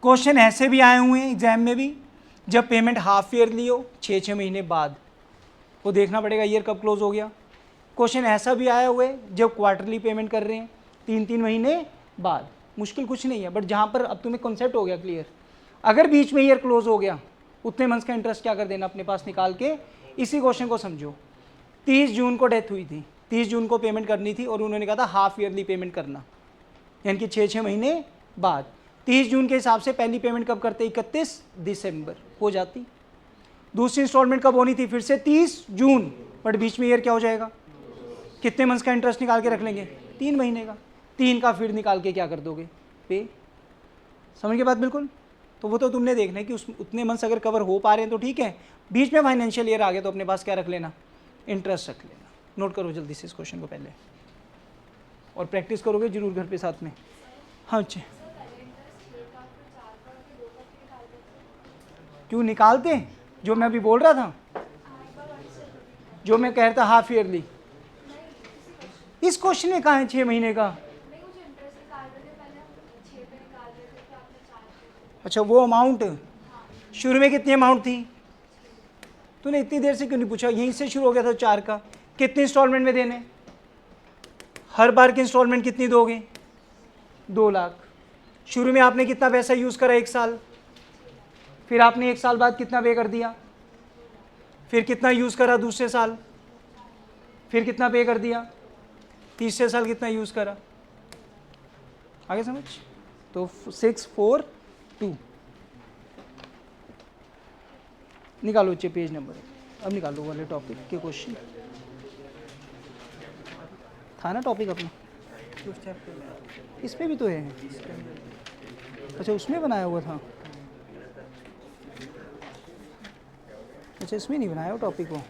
क्वेश्चन ऐसे भी आए हुए हैं एग्जाम में भी, जब पेमेंट हाफ ईयरली हो 6-6 महीने बाद, वो देखना पड़ेगा ईयर कब क्लोज हो गया। क्वेश्चन ऐसा भी आया हुआ है जब क्वार्टरली पेमेंट कर रहे हैं 3-3 महीने बाद, मुश्किल कुछ नहीं है, बट जहाँ पर अब तुम्हें कॉन्सेप्ट हो गया क्लियर, अगर बीच में ईयर क्लोज हो गया उतने मंथ्स का इंटरेस्ट क्या कर देना अपने पास निकाल के। इसी क्वेश्चन को समझो, 30 जून को डेथ हुई थी, 30 जून को पेमेंट करनी थी और उन्होंने कहा था हाफ ईयरली पेमेंट करना, यानी कि 6-6 महीने बाद। 30 जून के हिसाब से पहली पेमेंट कब करते 31 दिसंबर हो जाती, दूसरी इंस्टॉलमेंट कब होनी थी फिर से 30 जून, बट बीच में ईयर क्या हो जाएगा, कितने मंथ्स का इंटरेस्ट निकाल के रख लेंगे 3 महीने का, 3 का फिर निकाल के क्या कर दोगे पे, समझ के बात बिल्कुल। तो वो तो तुमने देखना है कि उस उतने मंथ्स अगर कवर हो पा रहे हैं तो ठीक है, बीच में फाइनेंशियल ईयर आ गया तो अपने पास क्या रख लेना, इंटरेस्ट रख लेना। नोट करो जल्दी से इस क्वेश्चन को पहले, और प्रैक्टिस करोगे जरूर घर पे साथ में। हाँ अच्छा, क्यों निकालते, जो मैं अभी बोल रहा था, जो मैं कह रहा था हाफ ईयरली, इस क्वेश्चन में कहाँ है 6 महीने का, अच्छा वो अमाउंट शुरू में कितनी अमाउंट थी, तूने इतनी देर से क्यों नहीं पूछा, यहीं से शुरू हो गया था 4 का, कितनी इंस्टॉलमेंट में देने, हर बार की इंस्टॉलमेंट कितनी दोगे 2 लाख। शुरू में आपने कितना पैसा यूज़ करा 1 साल, फिर आपने 1 साल बाद कितना पे कर दिया, फिर कितना यूज़ करा दूसरे साल, फिर कितना पे कर दिया, तीसरे साल कितना यूज़ करा, आगे समझ। तो 642 निकालो बच्चे पेज नंबर, अब निकालो वाले टॉपिक के क्वेश्चन, था ना टॉपिक अपना, इस पे भी तो है, अच्छा उसमें बनाया हुआ था, अच्छा इसमें नहीं बनाया वो टॉपिक को,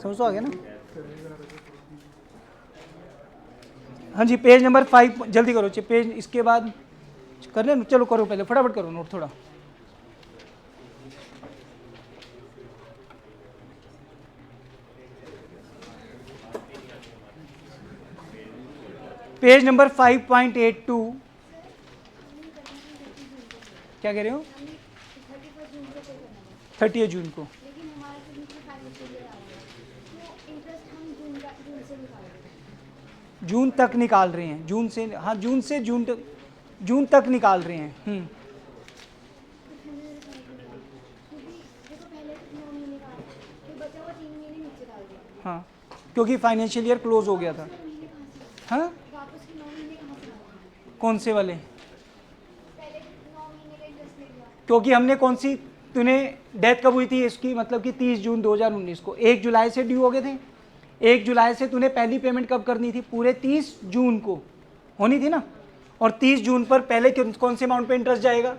समझ तो आ गया ना। हाँ जी, पेज नंबर 5 जल्दी करो, पेज इसके बाद कर लें, चलो करो पहले फटाफट करो नोट थोड़ा। Page number 5.82। क्या कह रहे हो? 30 जून को। जून तक निकाल रहे हैं, जून से, हाँ जून से जून तक निकाल रहे हैं। हाँ, क्योंकि फाइनेंशियल ईयर क्लोज हो गया था। हाँ, कौन से वाले? क्योंकि हमने कौन सी, तूने डेथ कब हुई थी इसकी, मतलब कि 30 जून 2019 को, 1 जुलाई से ड्यू हो गए थे। 1 जुलाई से तूने पहली पेमेंट कब करनी थी? पूरे 30 जून को होनी थी ना। और 30 जून पर पहले कौन से अमाउंट पे इंटरेस्ट जाएगा,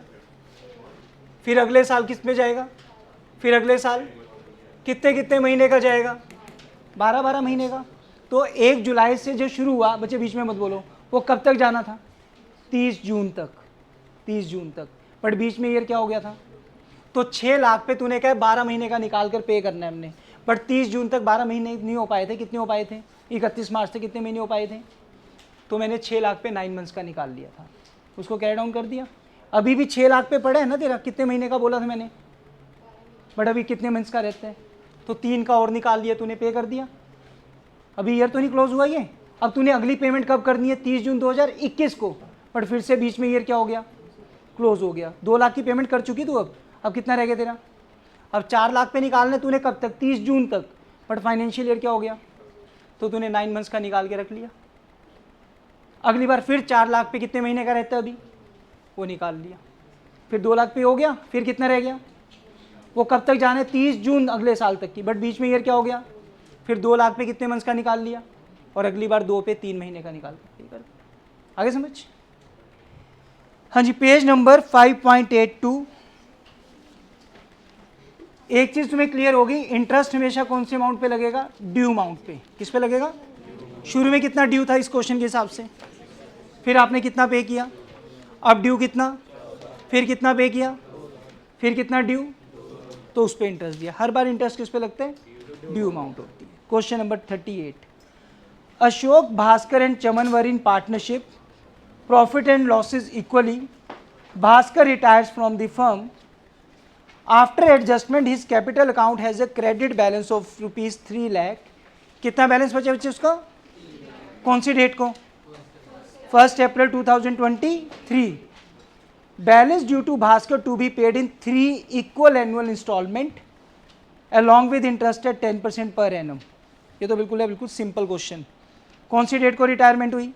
फिर अगले साल किस में जाएगा, फिर अगले साल कितने कितने महीने का जाएगा? 12-12 महीने का। तो 1 जुलाई से जो शुरू हुआ, बच्चे बीच में मत बोलो, वो कब तक जाना था? 30 जून तक। 30 जून तक, बट बीच में ईयर क्या हो गया था? तो 6 लाख पे तूने कहा 12 महीने का निकाल कर पे करना है हमने, बट 30 जून तक 12 महीने नहीं हो पाए थे। कितने हो पाए थे? 31 मार्च से कितने महीने हो पाए थे? तो मैंने 6 लाख पे 9 मंथ्स का निकाल लिया था, उसको कैरी डाउन कर दिया। अभी भी 6 लाख पे पड़े है ना तेरा, कितने महीने का बोला था मैंने, बट अभी कितने मंथ्स का रहता है? तो 3 का और निकाल लिया तूने, पे कर दिया। अभी ईयर तो नहीं क्लोज हुआ ये। अब तूने अगली पेमेंट कब करनी है? 30 जून 2021 को, बट फिर से बीच में ईयर क्या हो गया? क्लोज हो गया। 2 लाख की पेमेंट कर चुकी तू। अब कितना रह गया तेरा? अब 4 लाख पे निकालने तूने कब तक? 30 जून तक, बट फाइनेंशियल ईयर क्या हो गया? तो तूने 9 मंथ्स का निकाल के रख लिया। अगली बार फिर 4 लाख पे कितने महीने का रहता है अभी, वो निकाल लिया। फिर 2 लाख पे हो गया, फिर कितना रह गया? वो कब तक जाना है? 30 जून अगले साल तक की, बट बीच में ईयर क्या हो गया? फिर 2 लाख पे कितने मंथ्स का निकाल लिया, और अगली बार 2 पे 3 महीने का निकाल कर। आगे समझ? हाँ जी, पेज नंबर 5.82। एक चीज तुम्हें क्लियर होगी, इंटरेस्ट हमेशा कौन से अमाउंट पे लगेगा? ड्यू अमाउंट पे। किस पे लगेगा? शुरू में कितना ड्यू था इस क्वेश्चन के हिसाब से, फिर आपने कितना पे किया, अब ड्यू कितना, फिर कितना पे किया, फिर कितना ड्यू, तो उस पर इंटरेस्ट दिया। हर बार इंटरेस्ट किस पे लगता है? ड्यू अमाउंट होती है। Question number 38। Ashok, Bhaskar and Chaman were in partnership, profit and losses equally, Bhaskar retires from the firm, after adjustment his capital account has a credit balance of ₹3 lakh. कितना बैलेंस बचे बच्चे उसका? कौन सी डेट को? 1 April 2023। Balance due to Bhaskar to be paid in 3 equal annual installment along with interest at 10% per annum. ये तो बिल्कुल है, बिल्कुल सिंपल क्वेश्चन। कौन सी डेट को रिटायरमेंट हुई?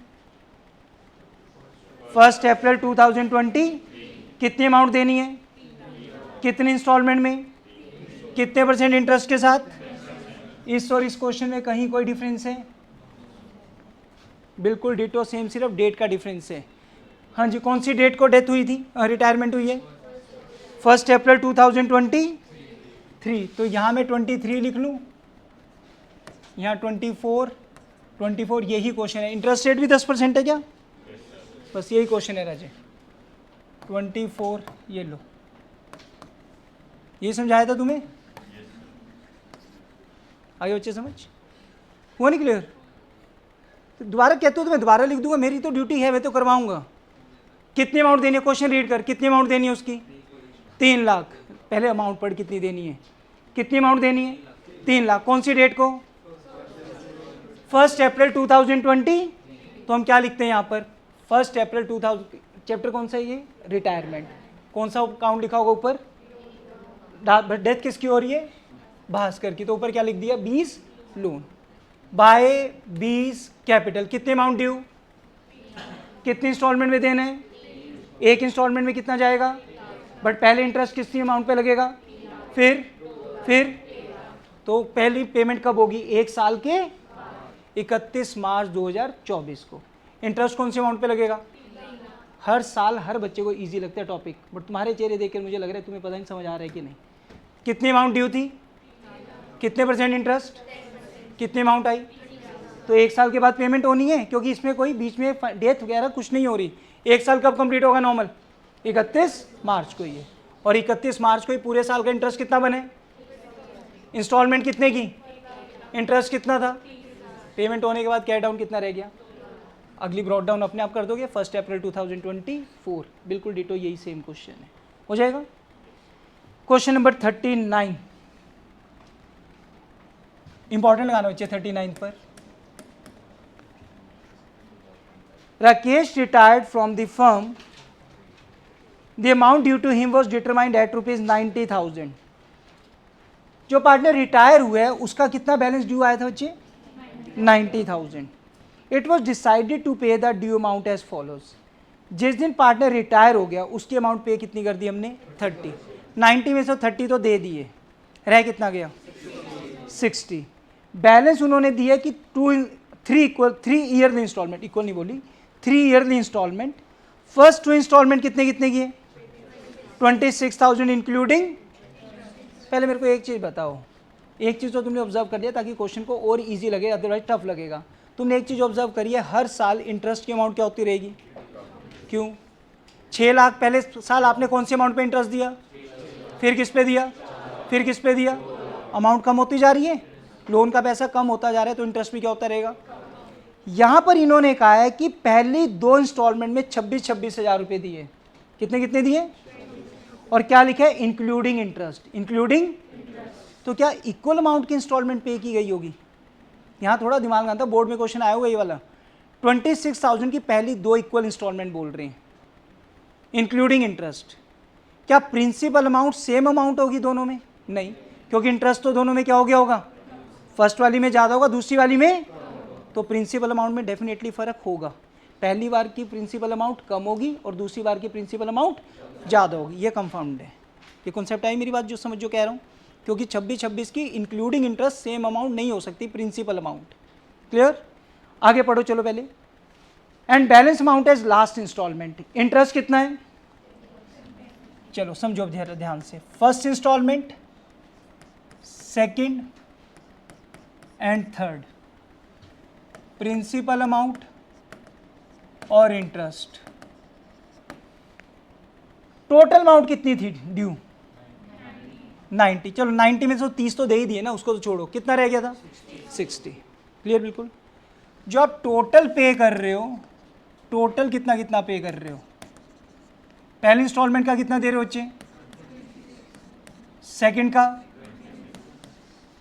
1 अप्रैल 2020। कितनी अमाउंट देनी है? कितने इंस्टॉलमेंट में? कितने % इंटरेस्ट के साथ? इस और इस क्वेश्चन में कहीं कोई डिफरेंस है? बिल्कुल डिटो सेम, सिर्फ डेट का डिफरेंस है। हाँ जी, कौन सी डेट को डेथ हुई थी, रिटायरमेंट हुई है? 1 अप्रैल 2023। तो यहाँ मैं 23 लिख लूँ, यहाँ 24 यही क्वेश्चन है। इंटरेस्ट रेट भी 10% है क्या? बस यही क्वेश्चन है राजे। 24 ये लो, ये समझाया था तुम्हें? आगे बच्चे समझ हुआ नहीं क्लियर? तो दोबारा कहते हो तो मैं दोबारा लिख दूंगा, मेरी तो ड्यूटी है, मैं तो करवाऊंगा। कितनी अमाउंट देनी है? क्वेश्चन रीड कर, कितनी अमाउंट देनी है उसकी? 3 लाख। पहले अमाउंट पढ़, कितनी देनी है, कितनी अमाउंट देनी है? 3 लाख। कौन सी डेट को? 1 अप्रैल 2020। तो हम क्या लिखते हैं यहाँ पर? 1 अप्रैल 2000। चैप्टर कौन सा है ये? रिटायरमेंट। कौन सा अकाउंट लिखा होगा ऊपर? डेथ किसकी हो रही है? भास्कर की। तो ऊपर क्या लिख दिया? 20 लोन बाय 20 कैपिटल। कितने अमाउंट ड्यू? कितने इंस्टॉलमेंट में देना है? एक इंस्टॉलमेंट में कितना जाएगा? बट पहले इंटरेस्ट कितनी अमाउंट पे लगेगा? फिर तो पहली पेमेंट कब होगी? 1 साल के 31 मार्च 2024 को। इंटरेस्ट कौन सी अमाउंट पे लगेगा? हर साल हर बच्चे को इजी लगता है टॉपिक, बट तुम्हारे चेहरे देखकर मुझे लग रहा है तुम्हें पता नहीं समझ आ रहा है कि नहीं। कितनी अमाउंट ड्यू थी? कितने % इंटरेस्ट? कितनी अमाउंट आई? तो 1 साल के बाद पेमेंट होनी है, क्योंकि इसमें कोई बीच में डेथ वगैरह कुछ नहीं हो रही। 1 साल कब कंप्लीट होगा नॉर्मल? 31 मार्च को ही है, और 31 मार्च को ही पूरे साल का इंटरेस्ट कितना बने? इंस्टॉलमेंट कितने की? इंटरेस्ट कितना था? पेमेंट होने के बाद कैश डाउन कितना रह गया? अगली ब्रॉड डाउन अपने आप कर दोगे 1 अप्रैल 2024। बिल्कुल डिटो यही सेम क्वेश्चन है, हो जाएगा। क्वेश्चन नंबर 39 इंपॉर्टेंट लगाना बच्चे 39 पर। Rakesh retired from the firm, the amount due to him was determined at ₹90,000। जो पार्टनर रिटायर हुआ है उसका कितना बैलेंस ड्यू आया था बच्चे? 90,000। It was decided to pay the due amount as follows. जिस दिन पार्टनर रिटायर हो गया उसकी अमाउंट पे कितनी कर दी हमने? 30। 90 में से 30 तो दे दिए, रह कितना गया? 60। बैलेंस उन्होंने दिया कि 3 ईयरली इंस्टॉलमेंट, इक्वल नहीं बोली, 3 ईयरली इंस्टॉलमेंट। फर्स्ट 2 इंस्टॉलमेंट कितने कितने की है? 26,000 इंक्लूडिंग। पहले मेरे को एक चीज़ बताओ, एक चीज़ तो तुमने ऑब्जर्व कर लिया ताकि क्वेश्चन को और इजी लगे, अदरवाइज टफ लगेगा। तुमने एक चीज़ ऑब्जर्व करी है, हर साल इंटरेस्ट की अमाउंट क्या होती रहेगी? क्यों? 6 लाख पहले साल आपने कौन सी अमाउंट पे इंटरेस्ट दिया, फिर किस पे दिया, फिर किस पे दिया? अमाउंट कम होती जा रही है, लोन का पैसा कम होता जा रहा है, तो इंटरेस्ट भी क्या होता रहेगा? यहाँ पर इन्होंने कहा है कि पहली 2 इंस्टॉलमेंट में 26 हज़ार रुपये दिए। कितने कितने दिए? और क्या लिखा है? Including interest. इंक्लूडिंग, तो क्या इक्वल अमाउंट की इंस्टॉलमेंट पे की गई होगी? यहाँ थोड़ा दिमाग लगाना था, बोर्ड में क्वेश्चन आया हुआ ये वाला। 26,000 की पहली 2 इक्वल इंस्टॉलमेंट बोल रहे हैं, इंक्लूडिंग इंटरेस्ट। क्या प्रिंसिपल अमाउंट सेम अमाउंट होगी दोनों में? नहीं, क्योंकि इंटरेस्ट तो दोनों में क्या हो गया होगा? फर्स्ट वाली में ज़्यादा होगा, दूसरी वाली में, तो प्रिंसिपल अमाउंट में डेफिनेटली फ़र्क होगा। पहली बार की प्रिंसिपल अमाउंट कम होगी और दूसरी बार की प्रिंसिपल अमाउंट ज़्यादा होगी। ये कंफर्म्ड है, ये कॉन्सेप्ट आई मेरी बात जो समझ जो कह रहा हूँ, क्योंकि 26 की इंक्लूडिंग इंटरेस्ट सेम अमाउंट नहीं हो सकती, प्रिंसिपल अमाउंट। क्लियर? आगे पढ़ो चलो पहले। And balance amount as last installment. Interest कितना है? चलो समझो ध्यान से। First installment, second and third, principal amount और इंटरेस्ट। टोटल अमाउंट कितनी थी ड्यू? 90। चलो 90 में से 30 तो दे ही दिए ना, उसको तो छोड़ो, कितना रह गया था? 60। क्लियर? बिल्कुल। जो आप टोटल पे कर रहे हो, टोटल कितना कितना पे कर रहे हो? पहले इंस्टॉलमेंट का कितना दे रहे हो बच्चे? सेकंड का?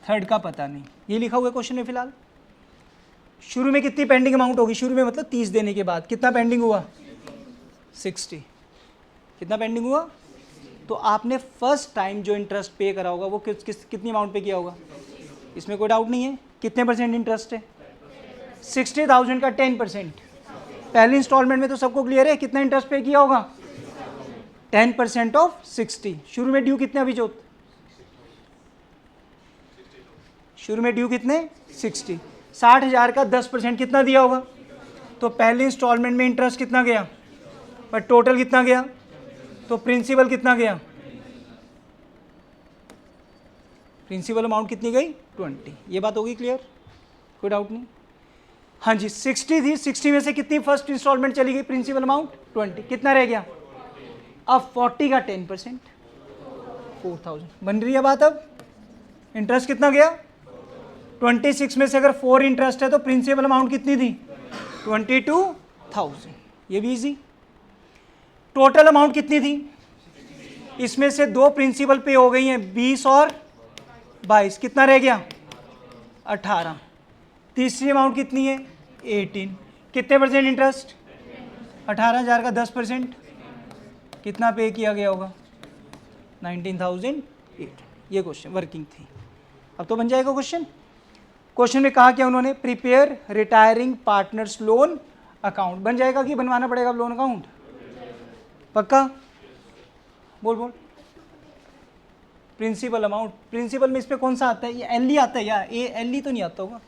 थर्ड का पता नहीं, ये लिखा हुआ है क्वेश्चन में फिलहाल। शुरू में कितनी पेंडिंग अमाउंट होगी? शुरू में मतलब 30 देने के बाद कितना पेंडिंग हुआ? 60। कितना पेंडिंग हुआ? तो आपने फर्स्ट टाइम जो इंटरेस्ट पे करा होगा वो कितनी अमाउंट पे किया होगा? इसमें कोई डाउट नहीं है। कितने परसेंट इंटरेस्ट है? 60,000 का 10%। पहली इंस्टॉलमेंट में तो सबको क्लियर है, कितना इंटरेस्ट पे किया होगा? 10% ऑफ 60। शुरू में ड्यू कितने? अभी जो शुरू में ड्यू कितने? 60। 60,000 का 10% कितना दिया होगा? तो पहली इंस्टॉलमेंट में इंटरेस्ट कितना गया, पर टोटल कितना गया? तो प्रिंसिपल कितना गया? प्रिंसिपल अमाउंट कितनी गई? 20। ये बात होगी क्लियर? कोई डाउट नहीं? हाँ जी, 60 थी, 60 में से कितनी फर्स्ट इंस्टॉलमेंट चली गई? Principal amount 20। कितना रह गया? अब 40 का 10%, 4,000 बन रही है बात। अब इंटरेस्ट कितना गया? 26 में से अगर 4 इंटरेस्ट है तो प्रिंसिपल अमाउंट कितनी थी? 22,000। ये भी इजी। टोटल अमाउंट कितनी थी? इसमें से 2 प्रिंसिपल पे हो गई हैं, 20 और 22। कितना रह गया? 18। तीसरी अमाउंट कितनी है? 18। कितने परसेंट इंटरेस्ट? 18,000 का 10%, कितना पे किया गया होगा? 19,008। ये क्वेश्चन वर्किंग थी। अब तो बन जाएगा क्वेश्चन। क्वेश्चन में कहा क्या उन्होंने? Prepare retiring partners loan account. बन जाएगा कि बनवाना पड़ेगा लोन अकाउंट? पक्का? बोल बोल। प्रिंसिपल अमाउंट, प्रिंसिपल में इस पे कौन सा आता है? ये एल ई आता है या ए एल ई तो नहीं आता होगा?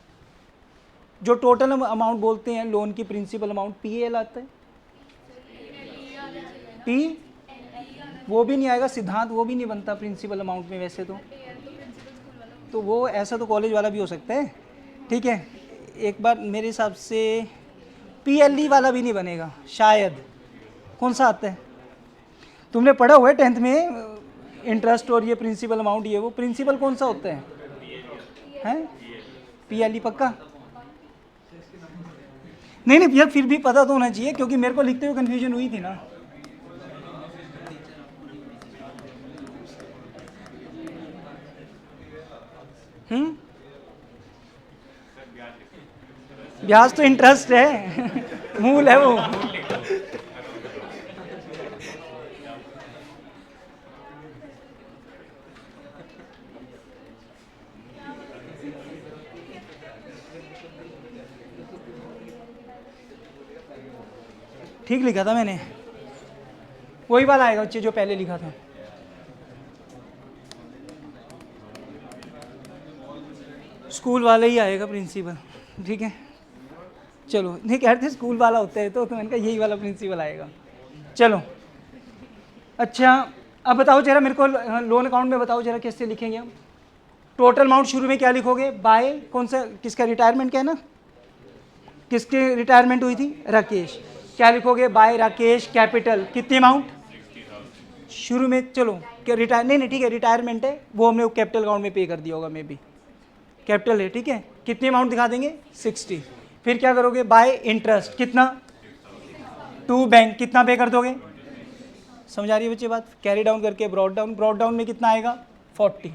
जो टोटल अमाउंट बोलते हैं लोन की प्रिंसिपल अमाउंट, पी एल आता है? पी वो भी नहीं आएगा, सिद्धांत वो भी नहीं बनता प्रिंसिपल अमाउंट में वैसे तो वो ऐसा तो कॉलेज वाला भी हो सकता है। ठीक है, एक बार मेरे हिसाब से PLE वाला भी नहीं बनेगा शायद। कौन सा आता है? तुमने पढ़ा हुआ है 10th में इंटरेस्ट और ये प्रिंसिपल अमाउंट, ये वो प्रिंसिपल कौन सा होता है? हैं? PLE पक्का? नहीं नहीं भैया, फिर भी पता तो होना चाहिए, क्योंकि मेरे को लिखते हुए कंफ्यूजन हुई थी ना। ब्याज तो इंटरेस्ट है मूल है वो। ठीक लिखा था मैंने, वही वाला आएगा बच्चे जो पहले लिखा था। स्कूल वाला ही आएगा प्रिंसिपल, ठीक है। चलो नहीं कह रहे थे स्कूल वाला होता है, तो मैंने कहा यही वाला प्रिंसिपल आएगा। चलो अच्छा, अब बताओ जरा मेरे को लोन अकाउंट में बताओ जरा कैसे लिखेंगे हम। टोटल अमाउंट शुरू में क्या लिखोगे? बाय कौन सा, किसका रिटायरमेंट क्या है ना, किसकी रिटायरमेंट हुई थी? राकेश। क्या लिखोगे? बाय राकेश कैपिटल, कितनी अमाउंट शुरू में? चलो क्या रिटायर, नहीं नहीं ठीक है, रिटायरमेंट है वो हमने कैपिटल अकाउंट में पे कर दिया होगा, मे बी कैपिटल है, ठीक है। कितनी अमाउंट दिखा देंगे? 60। फिर क्या करोगे? बाय इंटरेस्ट, कितना? टू बैंक, कितना पे कर दोगे? समझ आ रही है बच्चे बात? कैरी डाउन करके ब्रॉड डाउन, ब्रॉड डाउन में कितना आएगा? 40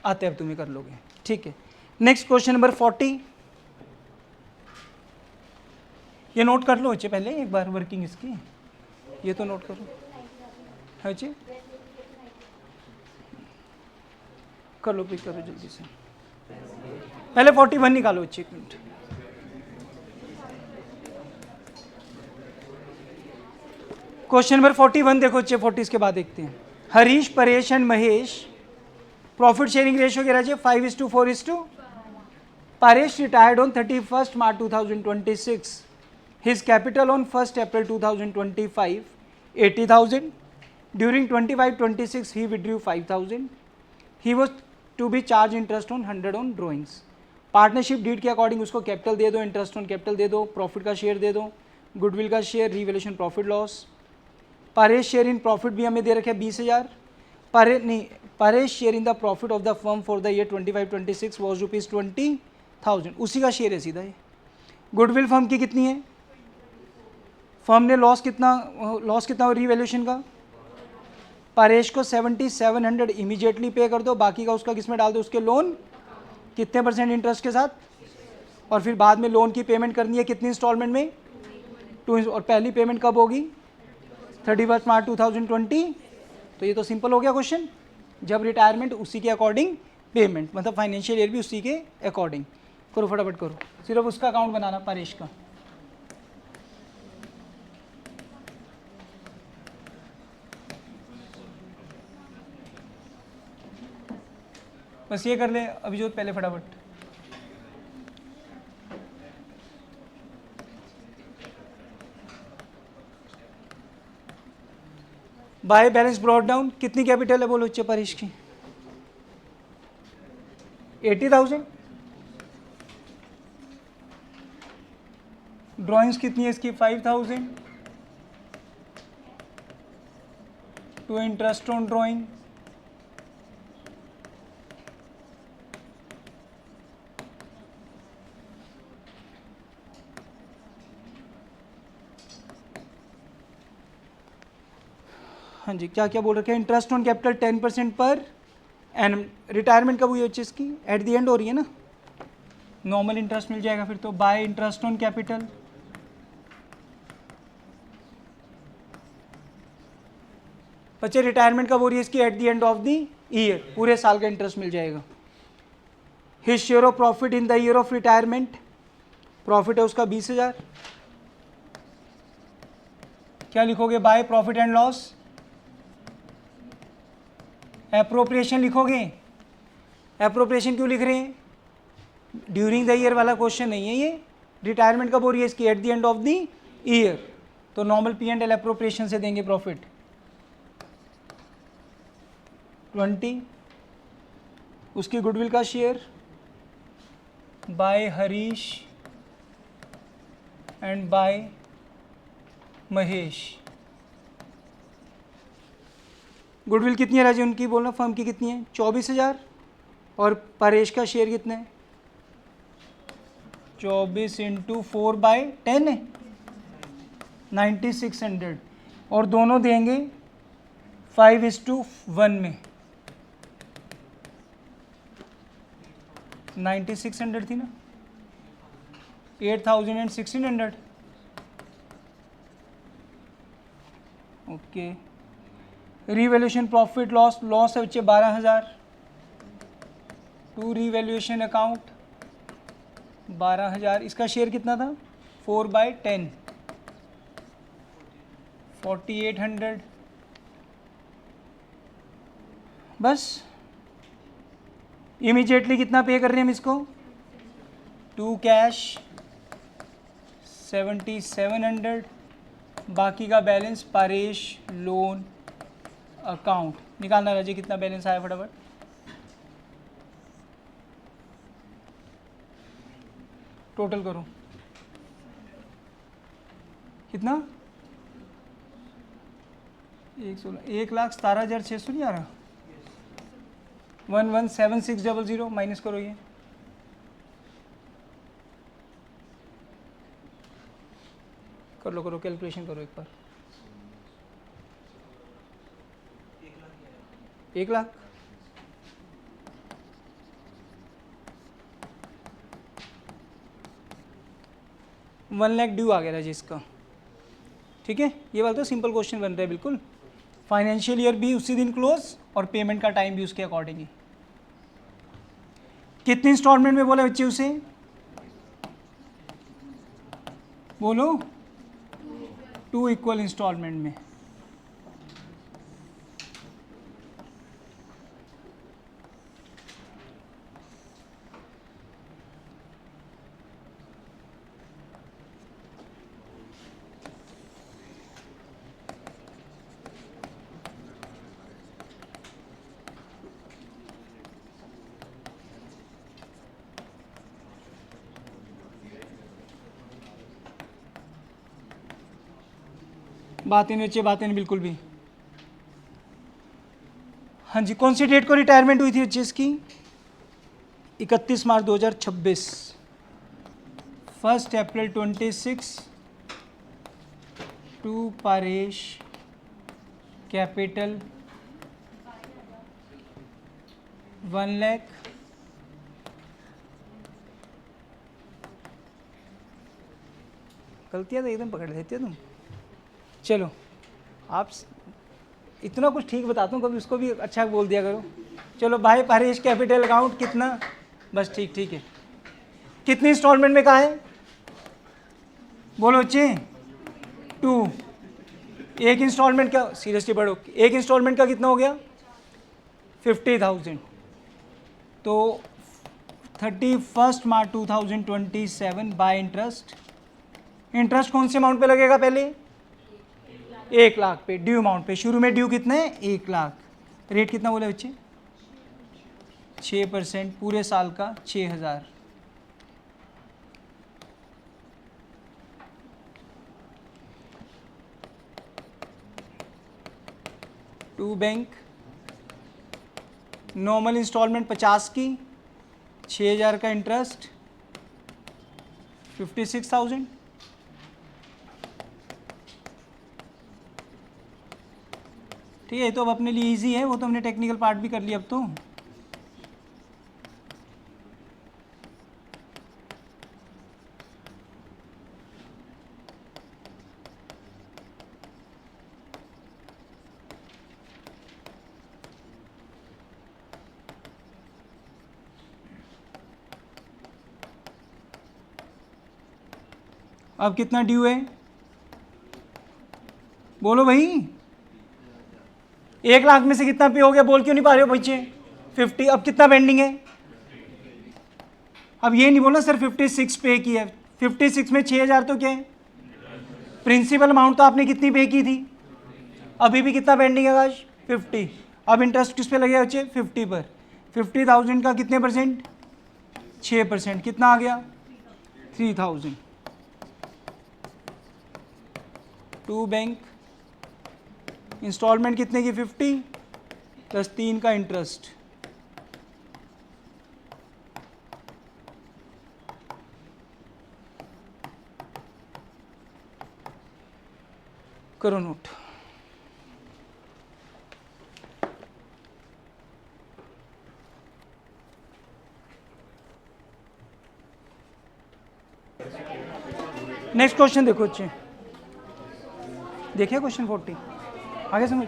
आते, अब तुम्हें कर लोगे, ठीक है। नेक्स्ट क्वेश्चन नंबर 40, ये नोट कर लो बच्चे पहले एक बार वर्किंग इसकी, ये तो नोट करो है बच्चे, कर लो, पिक करो जल्दी से। पहले 41 निकालो बच्चे, एक मिनट। क्वेश्चन नंबर 41 देखो बच्चे, 40 के बाद देखते हैं। Harish, Paresh and Mahesh, profit sharing ratio क्या रहा? 5:4:। Paresh retired on 31st March 2026. His capital on 1st April 2025, 80,000. During 25-26, he withdrew 5,000. He was to be charged interest on 100 on drawings. Partnership deed के according उसको कैपिटल दे दो, इंटरेस्ट ऑन कैपिटल दे दो, profit का share दे दो, goodwill का share, revaluation profit loss. Paresh share in profit भी हमें दे रखे 20,000। Paresh share in the profit of the firm for the year 25-26 was ₹20,000, उसी का शेयर है सीधा ये। गुडविल फर्म की कितनी है? फर्म ने लॉस कितना हो रिवैल्यूएशन का? परेश को 7,700 इमीडिएटली पे कर दो, बाकी का उसका किस में डाल दो? उसके लोन, कितने % इंटरेस्ट के साथ, और फिर बाद में लोन की पेमेंट करनी है कितनी इंस्टॉलमेंट में? 2, और पहली पेमेंट कब होगी? 31 मार्च 2020। तो ये तो सिंपल हो गया क्वेश्चन, जब रिटायरमेंट उसी के अकॉर्डिंग पेमेंट, मतलब फाइनेंशियल ईयर भी उसी के अकॉर्डिंग। करो फटाफट करो, सिर्फ उसका अकाउंट बनाना परेश का। बस ये कर ले अभिजोत पहले फटाफट। बाय बैलेंस ब्रॉड डाउन, कितनी कैपिटल है बोलो बच्चे परेश की? 80,000। ड्राइंग्स कितनी है इसकी? 5,000। टू इंटरेस्ट ऑन ड्राइंग, हाँ जी, क्या क्या बोल रखे हैं? इंटरेस्ट ऑन कैपिटल 10% पर एंड रिटायरमेंट कब हुई है बच्चे इसकी? एट द एंड हो रही है ना, नॉर्मल इंटरेस्ट मिल जाएगा फिर तो। बाय इंटरेस्ट ऑन कैपिटल, बच्चे रिटायरमेंट कब हो रही है इसकी? At the end of the year, पूरे साल का इंटरेस्ट मिल जाएगा। His share of profit in the year of retirement, profit है उसका 20,000। क्या लिखोगे? By profit and loss, appropriation लिखोगे। एप्रोप्रिएशन क्यों लिख रहे हैं? ड्यूरिंग द ईयर वाला क्वेश्चन नहीं है ये, रिटायरमेंट कब हो रही है इसकी? At the end of the year, तो नॉर्मल P&L एप्रोप्रिएशन से देंगे प्रॉफिट 20, उसकी गुडविल का share by Harish and by Mahesh. Goodwill कितनी है राजी उनकी, बोलना फर्म की कितनी है? 24,000। और परेश का शेयर कितना है? 24 इंटू 4/10 है, 9600। और दोनों देंगे 5:1 में। 9600 थी ना, 8000 and 1600। Okay, revaluation profit loss, loss है बच्चे 12,000 टू रीवैल्यूएशन अकाउंट 12,000। इसका शेयर कितना था? 4/10, 4800। बस इमीडिएटली कितना पे कर रहे हैं हम इसको? टू कैश 7700, बाकी का बैलेंस परेश लोन अकाउंट। निकालना राजे कितना बैलेंस आया फटाफट। टोटल करो कितना? 1,17,600 नहीं आ रहा? 117600 माइनस करो ये। करो कैलकुलेशन करो एक बार। 1 लाख। वन लाख ड्यू आ गया राजेश इसका। ठीक है, ये वाला तो सिंपल क्वेश्चन बन रहा है बिल्कुल। फाइनेंशियल ईयर भी उसी दिन क्लोज और पेमेंट का टाइम भी उसके अकॉर्डिंग ही। कितने इंस्टॉलमेंट में बोला बच्चे उसे? बोलो 2 इक्वल इंस्टॉलमेंट में। बातें नहीं बच्चे, बातें नहीं बिल्कुल भी। हाँ जी, कौन सी डेट को रिटायरमेंट हुई थी बच्चे इसकी? 31 March 2026। 1 April 26 to Paresh capital 1 lakh. गलतियाँ तो एकदम पकड़ लेते हो तुम। चलो आप इतना कुछ ठीक बताता हूँ, कभी उसको भी अच्छा बोल दिया करो। चलो भाई परेश कैपिटल अकाउंट कितना? बस ठीक है। कितनी इंस्टॉलमेंट में कहा है? बोलो बच्चे 2। एक इंस्टॉलमेंट का, सीरियसली पढ़ो, एक इंस्टॉलमेंट का कितना हो गया? 50,000। तो 31 मार्च 2027 बाय इंटरेस्ट। इंटरेस्ट कौन से अमाउंट पे लगेगा? पहले 1 लाख पे, ड्यू अमाउंट पे। शुरू में ड्यू कितने? 1 लाख। रेट कितना बोले बच्चे? 6%, पूरे साल का 6,000। टू बैंक, नॉर्मल इंस्टॉलमेंट 50 की, 6,000 का इंटरेस्ट, 56,000। ठीक है, तो अब अपने लिए इजी है, वो तो हमने टेक्निकल पार्ट भी कर लिया अब तो। अब कितना ड्यू है? बोलो भाई। 1 लाख में से कितना पे हो गया? बोल क्यों नहीं पा रहे हो बच्चे? 50। अब कितना पेंडिंग है? अब ये नहीं बोलना सर 56 पे की है। 56 में 6,000 तो क्या है? प्रिंसिपल अमाउंट तो आपने कितनी पे की थी? अभी भी कितना पेंडिंग है आज? 50। अब इंटरेस्ट किस पे लगेगा बच्चे? 50 पर। 50,000 का कितने %? 6%, कितना आ गया 3000। टू बैंक, इंस्टॉलमेंट कितने की 50 प्लस 3 का इंटरेस्ट, करो नोट। नेक्स्ट क्वेश्चन देखो अच्छे, देखिए क्वेश्चन 40 आगे समझ।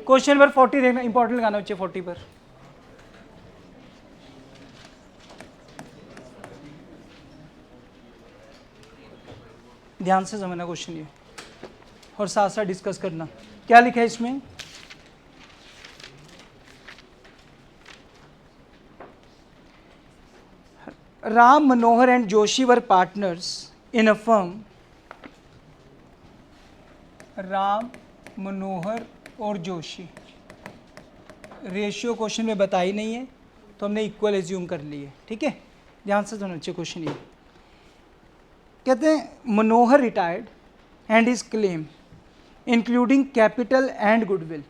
क्वेश्चन नंबर 40 देखना, इंपॉर्टेंट लगाना बच्चे 40 पर। ध्यान से समझना क्वेश्चन ये और साथ साथ डिस्कस करना। क्या लिखा है इसमें, Ram Manohar and Joshi were partners in a firm. Ram Manohar और जोशी, रेशियो क्वेश्चन में बताई नहीं है तो हमने इक्वल एज्यूम कर ली है, ठीक है। ध्यान से सुनो अच्छे क्वेश्चन ये कहते हैं Manohar retired and his claim including capital and goodwill.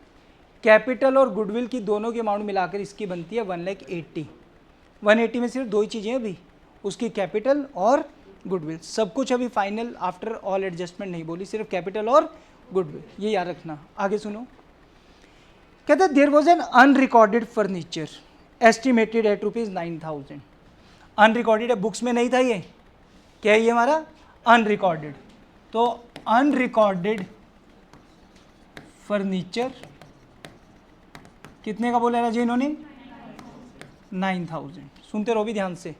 Capital और गुडविल की दोनों की अमाउंट मिलाकर इसकी बनती है 1,80,000। 180 में सिर्फ दो ही चीज़ें अभी, उसकी कैपिटल और गुडविल। सब कुछ अभी फाइनल आफ्टर ऑल एडजस्टमेंट नहीं बोली, सिर्फ कैपिटल और गुडविल, ये याद रखना। आगे सुनो, कहते हैं there was an unrecorded furniture estimated at ₹9,000। Unrecorded है, बुक्स में नहीं था ये, क्या है ये हमारा अनरिकॉर्डेड। तो अनरिकॉर्डेड फर्नीचर कितने का बोला राजे इन्होंने, 9,000। सुनते रहो भी ध्यान से,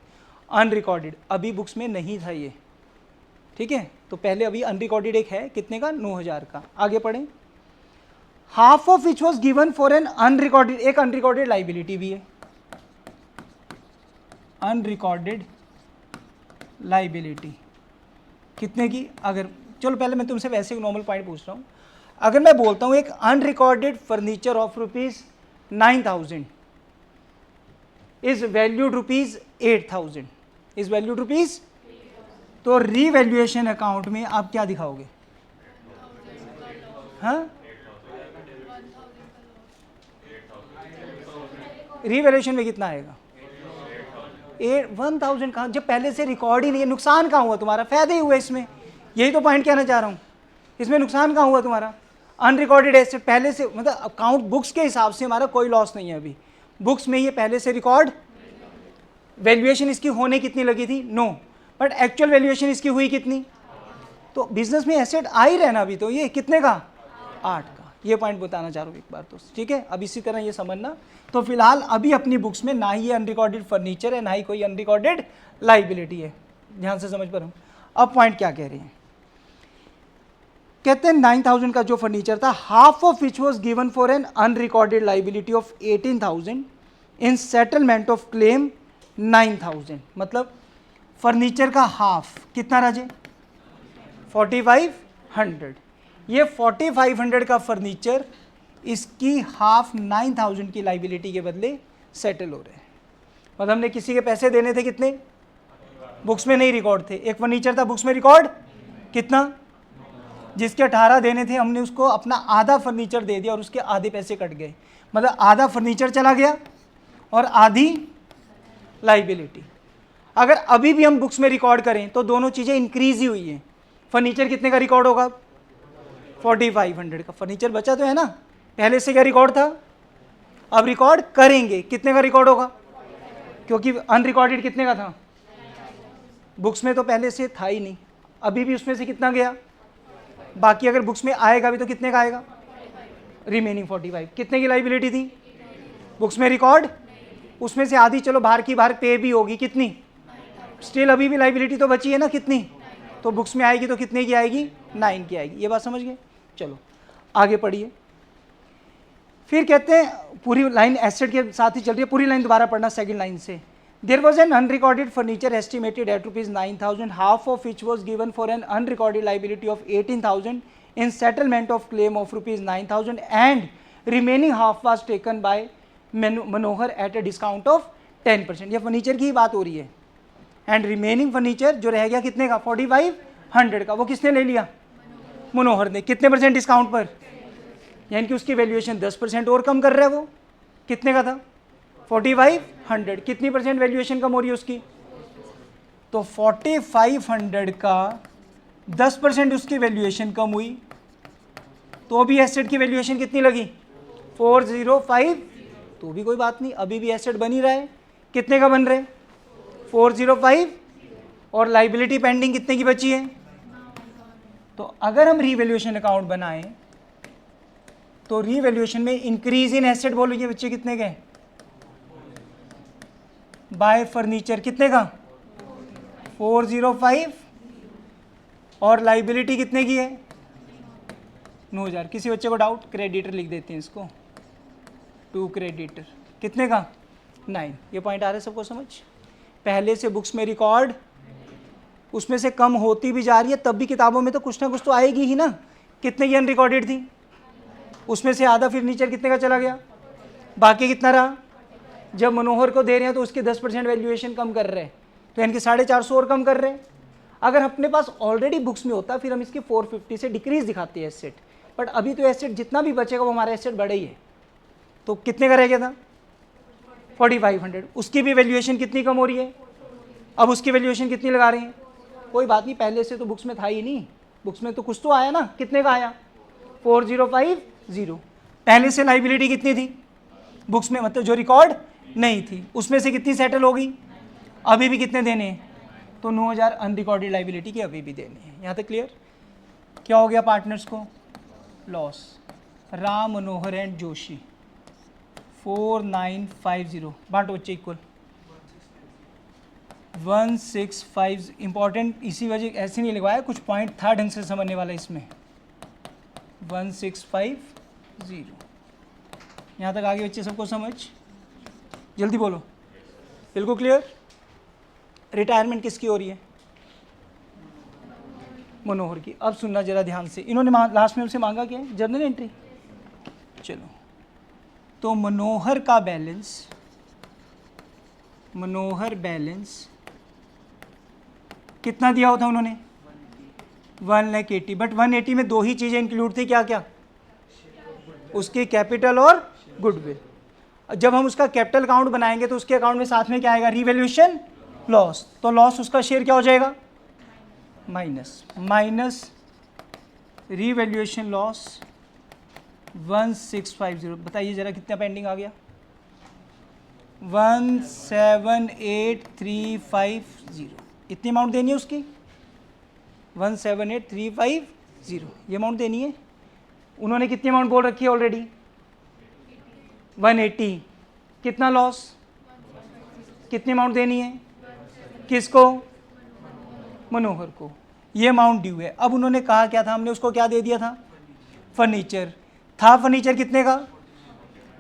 अनरिकॉर्डेड अभी बुक्स में नहीं था ये, ठीक है। तो पहले अभी अनरिकॉर्डेड एक है कितने का, 9,000 का। आगे पढ़ें, half of which was given for an unrecorded, एक अनरिकॉर्डेड लाइबिलिटी भी है, अनरिकॉर्डेड लाइबिलिटी कितने की। अगर चलो पहले मैं तुमसे वैसे एक नॉर्मल पॉइंट पूछ रहा हूँ, अगर मैं बोलता हूँ एक unrecorded furniture of ₹9,000 is valued ₹8,000, is valued rupees, तो रीवैल्यूएशन अकाउंट में आप क्या दिखाओगे, हाँ रीवैल्यूएशन में कितना आएगा, 1,000 कहाँ, जब पहले से रिकॉर्ड ही नहीं है। नुकसान कहाँ हुआ तुम्हारा, फायदे ही हुए इसमें, यही तो पॉइंट कहना चाह रहा हूँ। इसमें नुकसान कहाँ हुआ तुम्हारा, अनरिकॉर्डेड एसेट पहले से, मतलब अकाउंट बुक्स के हिसाब से हमारा कोई लॉस नहीं है अभी, बुक्स में ये पहले से रिकॉर्ड। वैल्यूएशन इसकी होने कितनी लगी थी, 9, बट एक्चुअल वैल्यूएशन इसकी हुई कितनी। तो बिजनेस में एसेट आ ही रहना अभी, तो ये कितने का, 8 का। ये पॉइंट बताना चाह रहा हूँ एक बार तो, ठीक है। अब इसी तरह ये समझना, तो फिलहाल अभी अपनी बुक्स में ना ही ये अनरिकॉर्डेड फर्नीचर है, ना ही कोई अनरिकॉर्डेड लाइबिलिटी है। ध्यान से समझ पर हूँ। अब पॉइंट क्या कह रहे हैं, कहते हैं 9,000 का जो फर्नीचर था, half of which was given for an unrecorded liability of 18,000 in settlement of claim 9,000। मतलब फर्नीचर का हाफ कितना राजे, 4,500। ये 4,500 का फर्नीचर, इसकी हाफ 9,000 की लाइबिलिटी के बदले सेटल हो रहे हैं। मतलब हमने किसी के पैसे देने थे कितने, बुक्स में नहीं रिकॉर्ड थे, एक फर्नीचर था बुक्स में रिकॉर्ड कितना, जिसके 18 देने थे, हमने उसको अपना आधा फर्नीचर दे दिया और उसके आधे पैसे कट गए। मतलब आधा फर्नीचर चला गया और आधी लाइबिलिटी। अगर अभी भी हम बुक्स में रिकॉर्ड करें तो दोनों चीज़ें इंक्रीज ही हुई हैं। फर्नीचर कितने का रिकॉर्ड होगा, 4,500 का फर्नीचर बचा तो है ना, पहले से क्या रिकॉर्ड था, अब रिकॉर्ड करेंगे कितने का रिकॉर्ड होगा, क्योंकि अनरिकॉर्डेड कितने का था, बुक्स में तो पहले से था ही नहीं, अभी भी उसमें से कितना गया, बाकी अगर बुक्स में आएगा भी तो कितने का आएगा, रिमेनिंग 45। कितने की लाइबिलिटी थी, बुक्स में रिकॉर्ड, उसमें से आधी चलो बाहर की बाहर पे भी होगी, कितनी, स्टिल अभी भी लाइबिलिटी तो बची है ना, कितनी, तो बुक्स में आएगी तो कितने की आएगी, 9 की आएगी। ये बात समझ गए। चलो आगे पढ़िए। फिर कहते हैं पूरी लाइन एसेट के साथ ही चल रही है, पूरी लाइन दोबारा पढ़ना सेकंड लाइन से। There was an unrecorded furniture estimated at ₹9,000, half of which was given for an unrecorded liability of 18,000 in settlement of claim of ₹9,000 and remaining half was taken by Manohar at a discount of 10%। ये furniture की ही बात हो रही है। And remaining furniture जो रह गया कितने का, 4500 का, वो किसने ले लिया, मनोहर ने। कितने परसेंट डिस्काउंट पर, यानी कि उसकी वैल्यूएशन 10% और कम कर रहा है। वो कितने का था, 4500। कितनी परसेंट वैल्यूएशन कम हो रही है उसकी, तो 4500 का 10% उसकी वैल्यूएशन कम हुई, तो भी एसेट की वैल्यूएशन कितनी लगी, 405। तो भी कोई बात नहीं, अभी भी एसेट बन ही रहा है। कितने का बन रहे, 405। और लाइबिलिटी पेंडिंग कितने की बची है। तो अगर हम रीवैल्यूएशन अकाउंट बनाएं तो रीवैल्यूएशन में इंक्रीज इन एसेट बोलोगे बच्चे कितने के, बाय फर्नीचर कितने का, 405। और लाइबिलिटी कितने की है, 9000। किसी बच्चे को डाउट, क्रेडिटर लिख देते हैं इसको, टू क्रेडिटर कितने का, 9। ये पॉइंट आ रहा है सबको समझ। पहले से बुक्स में रिकॉर्ड उसमें से कम होती भी जा रही है, तब भी किताबों में तो कुछ ना कुछ तो आएगी ही ना। कितने की अनरिकॉर्डेड थी, उसमें से आधा फर्नीचर कितने का चला गया, बाकी कितना रहा। जब मनोहर को दे रहे हैं तो उसके 10% वैल्यूएशन कम कर रहे हैं, तो यानी कि 450 और कम कर रहे हैं। अगर अपने पास ऑलरेडी बुक्स में होता फिर हम इसकी 450 से डिक्रीज दिखाते हैं एसेट, बट अभी तो एसेट जितना भी बचेगा वो हमारा एसेट बड़ा ही है। तो कितने का रह गया था, 4500। उसकी भी वैल्यूएशन कितनी कम हो रही है, अब उसकी वैल्यूएशन कितनी लगा रहे हैं। कोई बात नहीं, पहले से तो बुक्स में था ही नहीं, बुक्स में तो कुछ तो आया ना। कितने का आया, 4050। पहले से लाइबिलिटी कितनी थी बुक्स में, मतलब जो रिकॉर्ड नहीं थी, उसमें से कितनी सेटल हो गई। अभी भी कितने देने हैं, तो 9000 अनरिकॉर्डेड लाइबिलिटी के अभी भी देने हैं। यहाँ तक क्लियर। क्या हो गया पार्टनर्स को, लॉस, राम मनोहर एंड जोशी 4950, बांटो बच्चे इक्वल 1650। इंपॉर्टेंट इसी वजह ऐसे नहीं लिखवाया, कुछ पॉइंट था ढंग से समझने वाला इसमें। 1650। यहाँ तक आगे बच्चे सबको समझ, जल्दी बोलो, बिल्कुल क्लियर। रिटायरमेंट किसकी हो रही है, मनोहर की। अब सुनना जरा ध्यान से, इन्होंने लास्ट में उनसे मांगा क्या है, जर्नल एंट्री। चलो, तो मनोहर का बैलेंस, मनोहर बैलेंस कितना दिया होता उन्होंने, 180। बट 180 में दो ही चीज़ें इंक्लूड थी, क्या क्या, उसकी कैपिटल और गुडविल। जब हम उसका कैपिटल अकाउंट बनाएंगे तो उसके अकाउंट में साथ में क्या आएगा, रीवैल्यूएशन लॉस। तो लॉस उसका शेयर क्या हो जाएगा, माइनस रीवैल्यूएशन लॉस 1650। बताइए जरा कितना पेंडिंग आ गया, 178350। इतनी अमाउंट देनी है उसकी, 178350 ये अमाउंट देनी है। उन्होंने कितनी अमाउंट बोल रखी है ऑलरेडी, 180। कितना लॉस, कितनी अमाउंट देनी है, किसको, मनोहर को। ये अमाउंट ड्यू है। अब उन्होंने कहा क्या था, हमने उसको क्या दे दिया था, फर्नीचर था। फर्नीचर कितने का,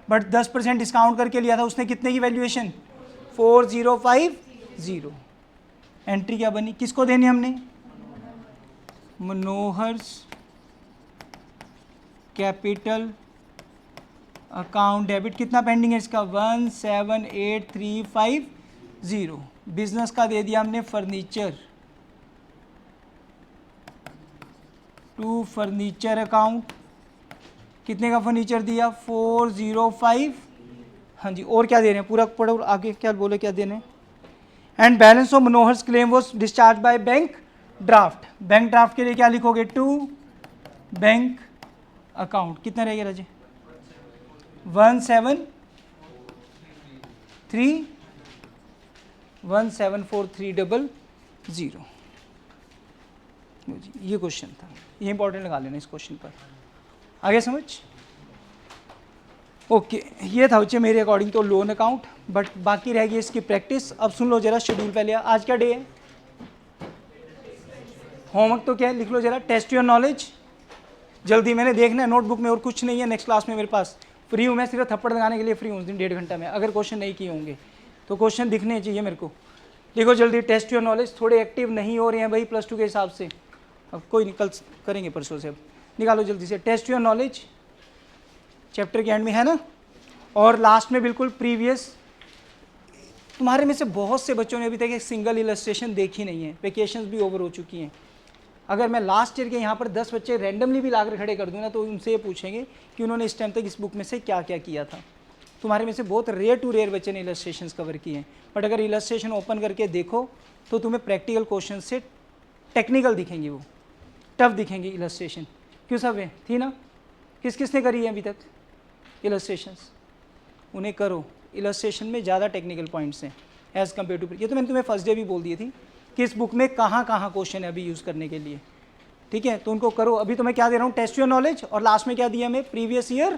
बट 10% डिस्काउंट करके लिया था उसने। कितने की वैल्यूएशन, 4050। एंट्री क्या बनी, किसको देनी हमने, मनोहर्स कैपिटल अकाउंट डेबिट। कितना पेंडिंग है इसका, 178350। बिजनेस का दे दिया हमने फर्नीचर टू फर्नीचर अकाउंट। कितने का फर्नीचर दिया, 405। हाँ जी, और क्या दे रहे हैं, पूरा पढ़ो आगे क्या बोले, क्या देने। And balance of Manohar's claim was discharge by bank draft. Bank draft के लिए क्या लिखोगे, टू बैंक अकाउंट। कितना रहेगा राजे, 17430। ये क्वेश्चन था, ये इंपॉर्टेंट लगा लेना इस क्वेश्चन पर। आगे समझ, ओके। ये था बच्चे मेरे अकॉर्डिंग तो लोन अकाउंट, बट बाकी रह गई इसकी प्रैक्टिस। अब सुन लो जरा शेड्यूल पहले। आज क्या डे है, होमवर्क तो क्या है, लिख लो जरा, टेस्ट योर नॉलेज। जल्दी मैंने देखना है नोटबुक में, और कुछ नहीं है नेक्स्ट क्लास में मेरे पास। फ्री हूँ मैं, सिर्फ थप्पड़ लगाने के लिए फ्री हूँ उस दिन 1.5 घंटा में। अगर क्वेश्चन नहीं किए होंगे तो क्वेश्चन दिखने चाहिए मेरे को। देखो जल्दी, टेस्ट योर नॉलेज। थोड़े एक्टिव नहीं हो रहे हैं भाई +2 के हिसाब से, अब कोई निकल करेंगे परसों से। अब निकालो जल्दी से, टेस्ट योर नॉलेज चैप्टर के एंड में है ना। और लास्ट में बिल्कुल प्रीवियस, तुम्हारे में से बहुत से बच्चों ने अभी तक एक सिंगल इलस्ट्रेशन देखी नहीं है, वेकेशंस भी ओवर हो चुकी हैं। अगर मैं लास्ट ईयर के यहाँ पर 10 बच्चे रैंडमली भी लाकर खड़े कर दूँ ना, तो उनसे ये पूछेंगे कि उन्होंने इस टाइम तक इस बुक में से क्या क्या किया था। तुम्हारे में से बहुत रेयर टू रेयर बच्चे ने इलस्ट्रेशंस कवर किए हैं, बट अगर इलस्ट्रेशन ओपन करके देखो तो तुम्हें प्रैक्टिकल क्वेश्चन से टेक्निकल दिखेंगी, वो टफ दिखेंगी इलस्ट्रेशन। क्यों सब है थी ना? किस किसने करी है अभी तक इलस्ट्रेशंस? उन्हें करो, इलस्ट्रेशन में ज़्यादा टेक्निकल पॉइंट्स हैं एज़ कम्पेयर टू, ये तो मैंने तुम्हें फर्स्ट डे भी बोल दी थी कि इस बुक में कहाँ कहाँ क्वेश्चन है अभी यूज़ करने के लिए, ठीक है? तो उनको करो। अभी तो मैं क्या दे रहा हूँ, टेस्ट योर नॉलेज, और लास्ट में क्या दिया हमें, प्रीवियस ईयर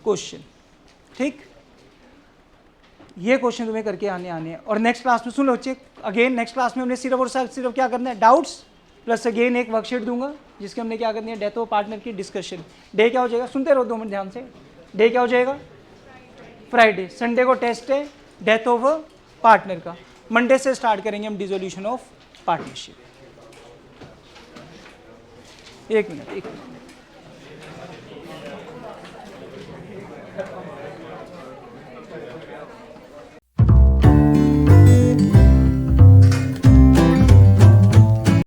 क्वेश्चन, ठीक? ये क्वेश्चन तुम्हें करके आने हैं। और नेक्स्ट क्लास में सुन लो बच्चे, अगेन नेक्स्ट क्लास में हमने सिर्फ और सिर्फ क्या करना है, डाउट्स प्लस अगेन एक वर्कशीट दूंगा जिसके हमने क्या करनी है, डेथ ऑफ पार्टनर की डिस्कशन। डे क्या हो जाएगा, सुनते रहो 2 मिनट ध्यान से। डे क्या हो जाएगा, फ्राइडे। संडे को टेस्ट है डेथ ऑफ पार्टनर का। मंडे से स्टार्ट करेंगे हम डिसोल्यूशन ऑफ पार्टनरशिप। एक मिनट